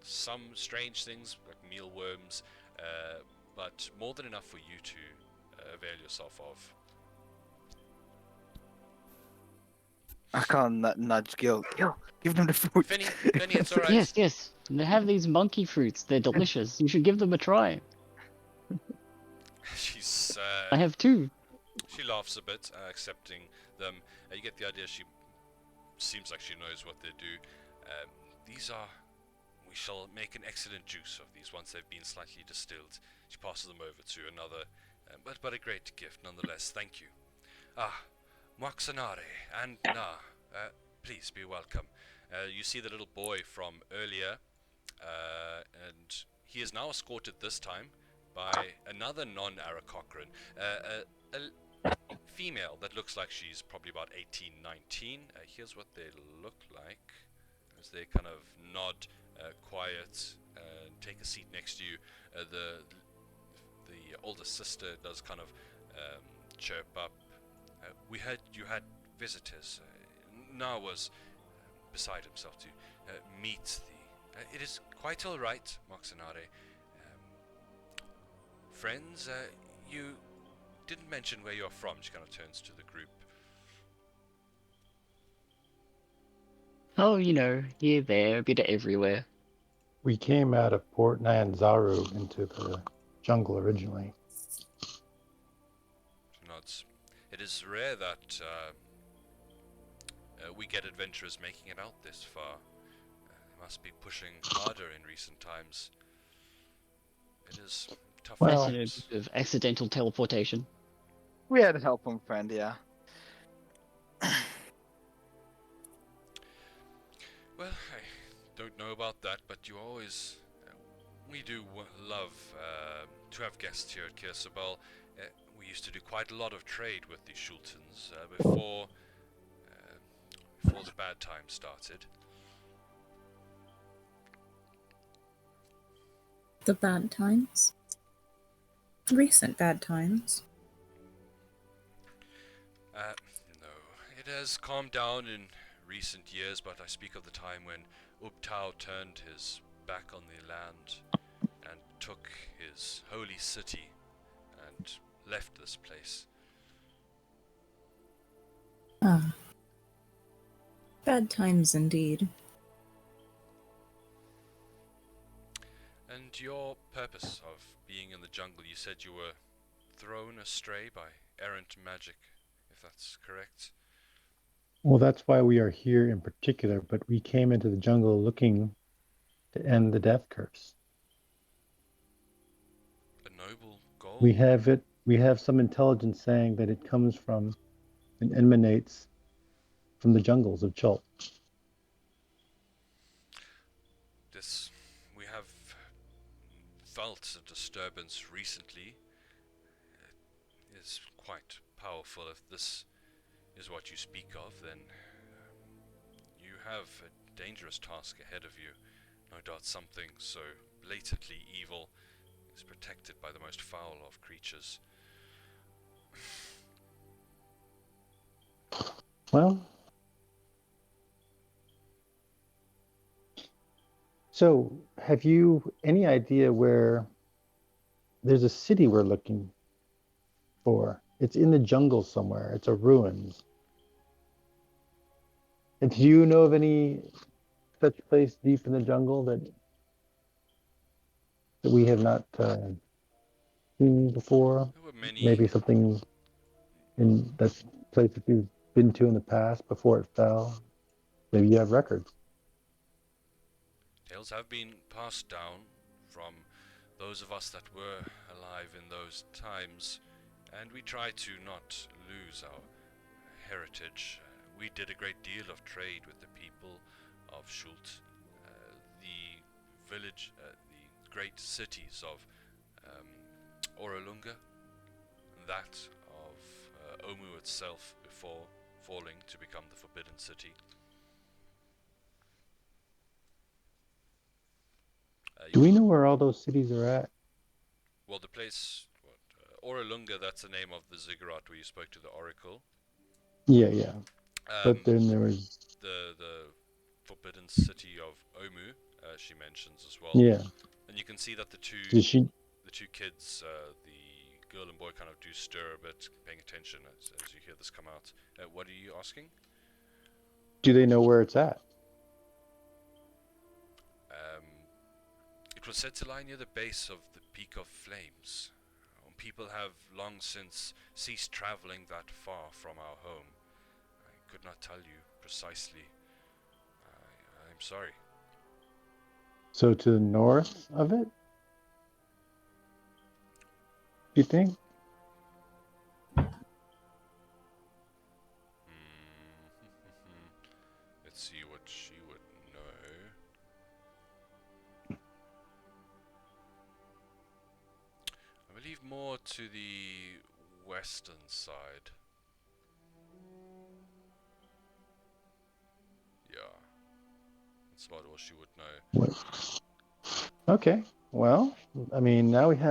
Some strange things like mealworms, but more than enough for you to avail yourself of. I can't nudge Gil. Gil, give them the food. Finny, it's alright. Yes. They have these monkey fruits. They're delicious. You should give them a try. She's. I have 2. She laughs a bit, accepting them. You get the idea. She seems like she knows what they do. These are. We shall make an excellent juice of these once they've been slightly distilled. She passes them over to another, but a great gift nonetheless. Thank you. Moxanare and Na, please be welcome. You see the little boy from earlier, and he is now escorted this time by another non-Aarakocran, a female that looks like she's probably about 18, 19. Here's what they look like as they kind of nod. Quiet, take a seat next to you. The older sister does kind of chirp up. We heard you had visitors. Na was beside himself to meet the. It is quite all right, Moxanare. Friends, you didn't mention where you're from. She kind of turns to the group. Oh, here, there, a bit of everywhere. We came out of Port Nyanzaru into the jungle originally. She nods. It is rare that we get adventurers making it out this far. must be pushing harder in recent times. It is tough Well- times. Of accidental teleportation. We had to help him, friend. Yeah. Well, I don't know about that, but you always... we do love to have guests here at Kirsabel. We used to do quite a lot of trade with the Schultons before the bad times started. The bad times? Recent bad times? No, it has calmed down in recent years, but I speak of the time when Ubtao turned his back on the land and took his holy city and left this place. Ah. Bad times indeed. And your purpose of being in the jungle, you said you were thrown astray by errant magic, if that's correct. Well, that's why we are here in particular, but we came into the jungle looking to end the death curse. A noble goal. We have some intelligence saying that it comes from and emanates from the jungles of Chult. We have felt a disturbance recently. It is quite powerful. If this is what you speak of, then you have a dangerous task ahead of you. No doubt something so blatantly evil is protected by the most foul of creatures. Well, so have you any idea where there's a city we're looking for? It's in the jungle somewhere. It's a ruins. And do you know of any such place deep in the jungle that we have not seen before? There were many. Maybe something in that place that you've been to in the past before it fell. Maybe you have records. Tales have been passed down from those of us that were alive in those times, and we try to not lose our heritage. We did a great deal of trade with the people of Schult, the village, the great cities of Oralunga, that of Omu itself before falling to become the Forbidden City. Do we know where all those cities are at? Well, the place, Oralunga, that's the name of the ziggurat where you spoke to the oracle. Yeah. But then there was the Forbidden City of Omu, she mentions as well. Yeah. And you can see that the two kids, the girl and boy, kind of do stir a bit, paying attention as you hear this come out. What are you asking? Do they know where it's at? It was said to lie near the base of the Peak of Flames. People have long since ceased traveling that far from our home. I could not tell you precisely. I'm sorry. So to the north of it? You think? Let's see what she would know. I believe more to the western side. Yeah. That's about all she would know. What? Okay. Well, I mean, now we've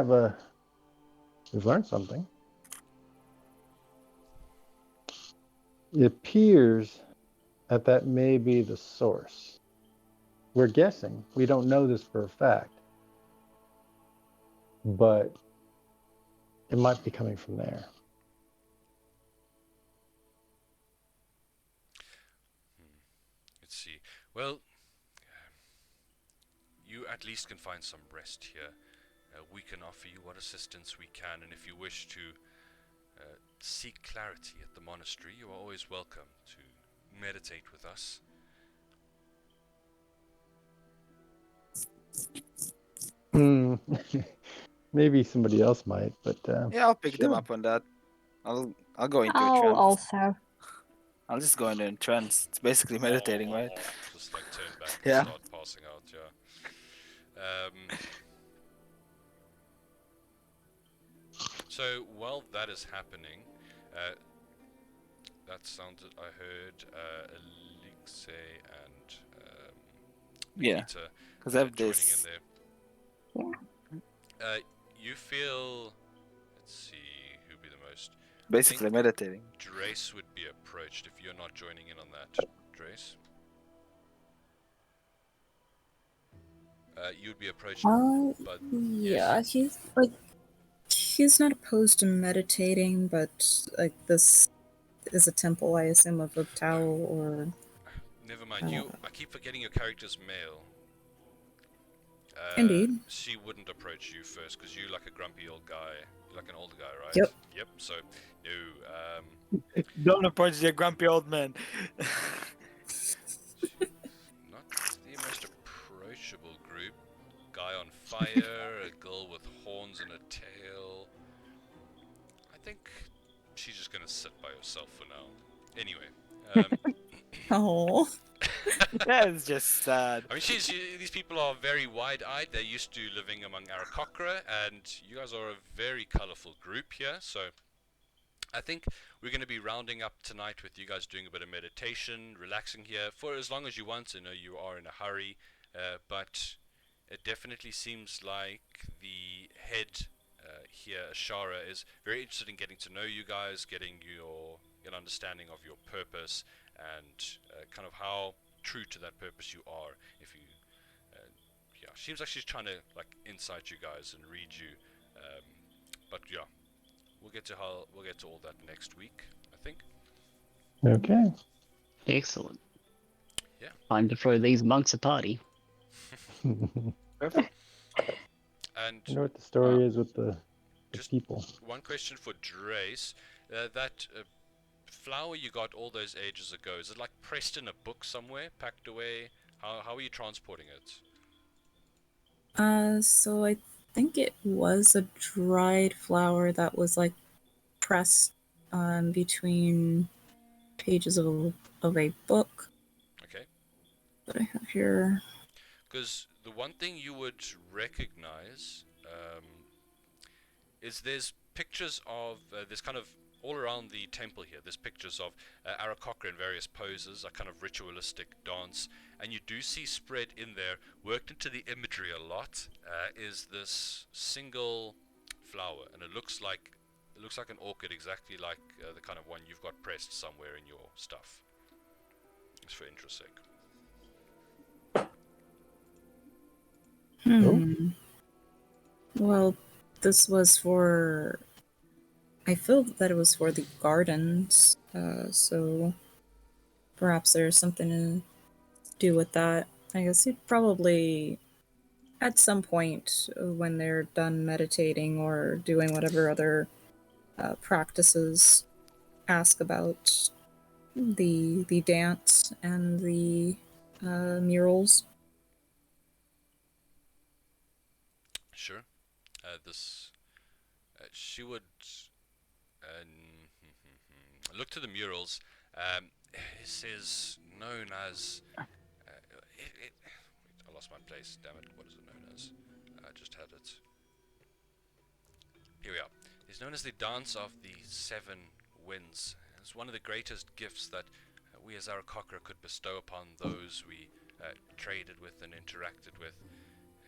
learned something. It appears that may be the source. We're guessing. We don't know this for a fact. But it might be coming from there. Let's see. Well, you at least can find some rest here. We can offer you what assistance we can, and if you wish to seek clarity at the monastery, you are always welcome to meditate with us. Hmm. Maybe somebody else might, but Yeah, I'll pick them sure. up on that. I'll go into a I'll trance. also. I'll just go into a trance. It's basically meditating, right? Just like turn back and Yeah. start passing out, yeah. So while that is happening, that sounded, I heard Elixir and Yeah. Nikita Because I have joining in this. there. You feel, let's see, who'd be the most? Basically meditating. Drace would be approached if you're not joining in on that, Drace. You'd be approached, but Yeah, he's not opposed to meditating, but like this is a temple, I assume, of a Tao or. never mind. I keep forgetting your character's male. Indeed. She wouldn't approach you first because you're like a grumpy old guy. You're like an older guy, right? Yep. Yep. So, no. Don't approach the grumpy old man. Not the most approachable group. Guy on fire, a girl with horns and a tail. I think she's just gonna sit by herself for now. Anyway. Oh. That's just sad. I mean, these people are very wide-eyed. They're used to living among Arakocra, and you guys are a very colourful group here. So, I think we're going to be rounding up tonight with you guys doing a bit of meditation, relaxing here for as long as you want. I know you are in a hurry, but it definitely seems like the head here, Ashara, is very interested in getting to know you guys, getting an understanding of your purpose, and kind of how true to that purpose you are. If you, yeah, seems like she's trying to like insight you guys and read you. But yeah, we'll get to all that next week, I think. Okay. Excellent. Yeah. Time to throw these monks a party. Perfect. And You know what the story is with the just people? one question for Drace: that flower you got all those ages ago, is it like pressed in a book somewhere, packed away? How are you transporting it? So I think it was a dried flower that was like pressed between pages of a book Okay. that I have here. Because the one thing you would recognize is there's pictures of there's kind of all around the temple here. There's pictures of Arakocra in various poses, a kind of ritualistic dance, and you do see spread in there, worked into the imagery a lot, is this single flower, and it looks like an orchid, exactly like the kind of one you've got pressed somewhere in your stuff. It's for interest sake. Well, this was for. I feel that it was for the gardens, so perhaps there's something to do with that. I guess you'd probably, at some point when they're done meditating or doing whatever other practices, ask about the dance and the murals. Sure. She would look to the murals. This is known as. I lost my place. Damn it! What is it known as? I just had it. Here we are. It's known as the Dance of the Seven Winds. It's one of the greatest gifts that we as Arakocra could bestow upon those we traded with and interacted with.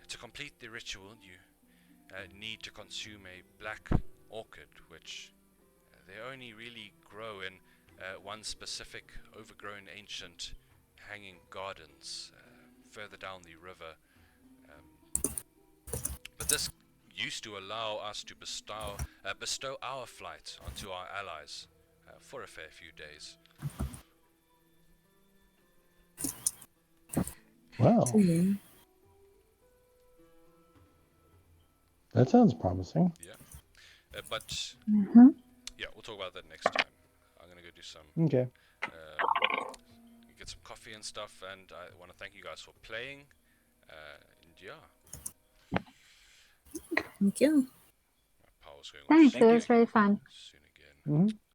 To complete the ritual, you need to consume a black orchid, which they only really grow in one specific overgrown ancient hanging gardens further down the river. But this used to allow us to bestow our flight onto our allies for a fair few days. Wow, Hmm. that sounds promising. But yeah, we'll talk about that next time. I'm gonna go do some Okay. get some coffee and stuff, and I want to thank you guys for playing. And yeah, Thank you. My power's going Thanks, off it you. was really fun. soon again. Mhm.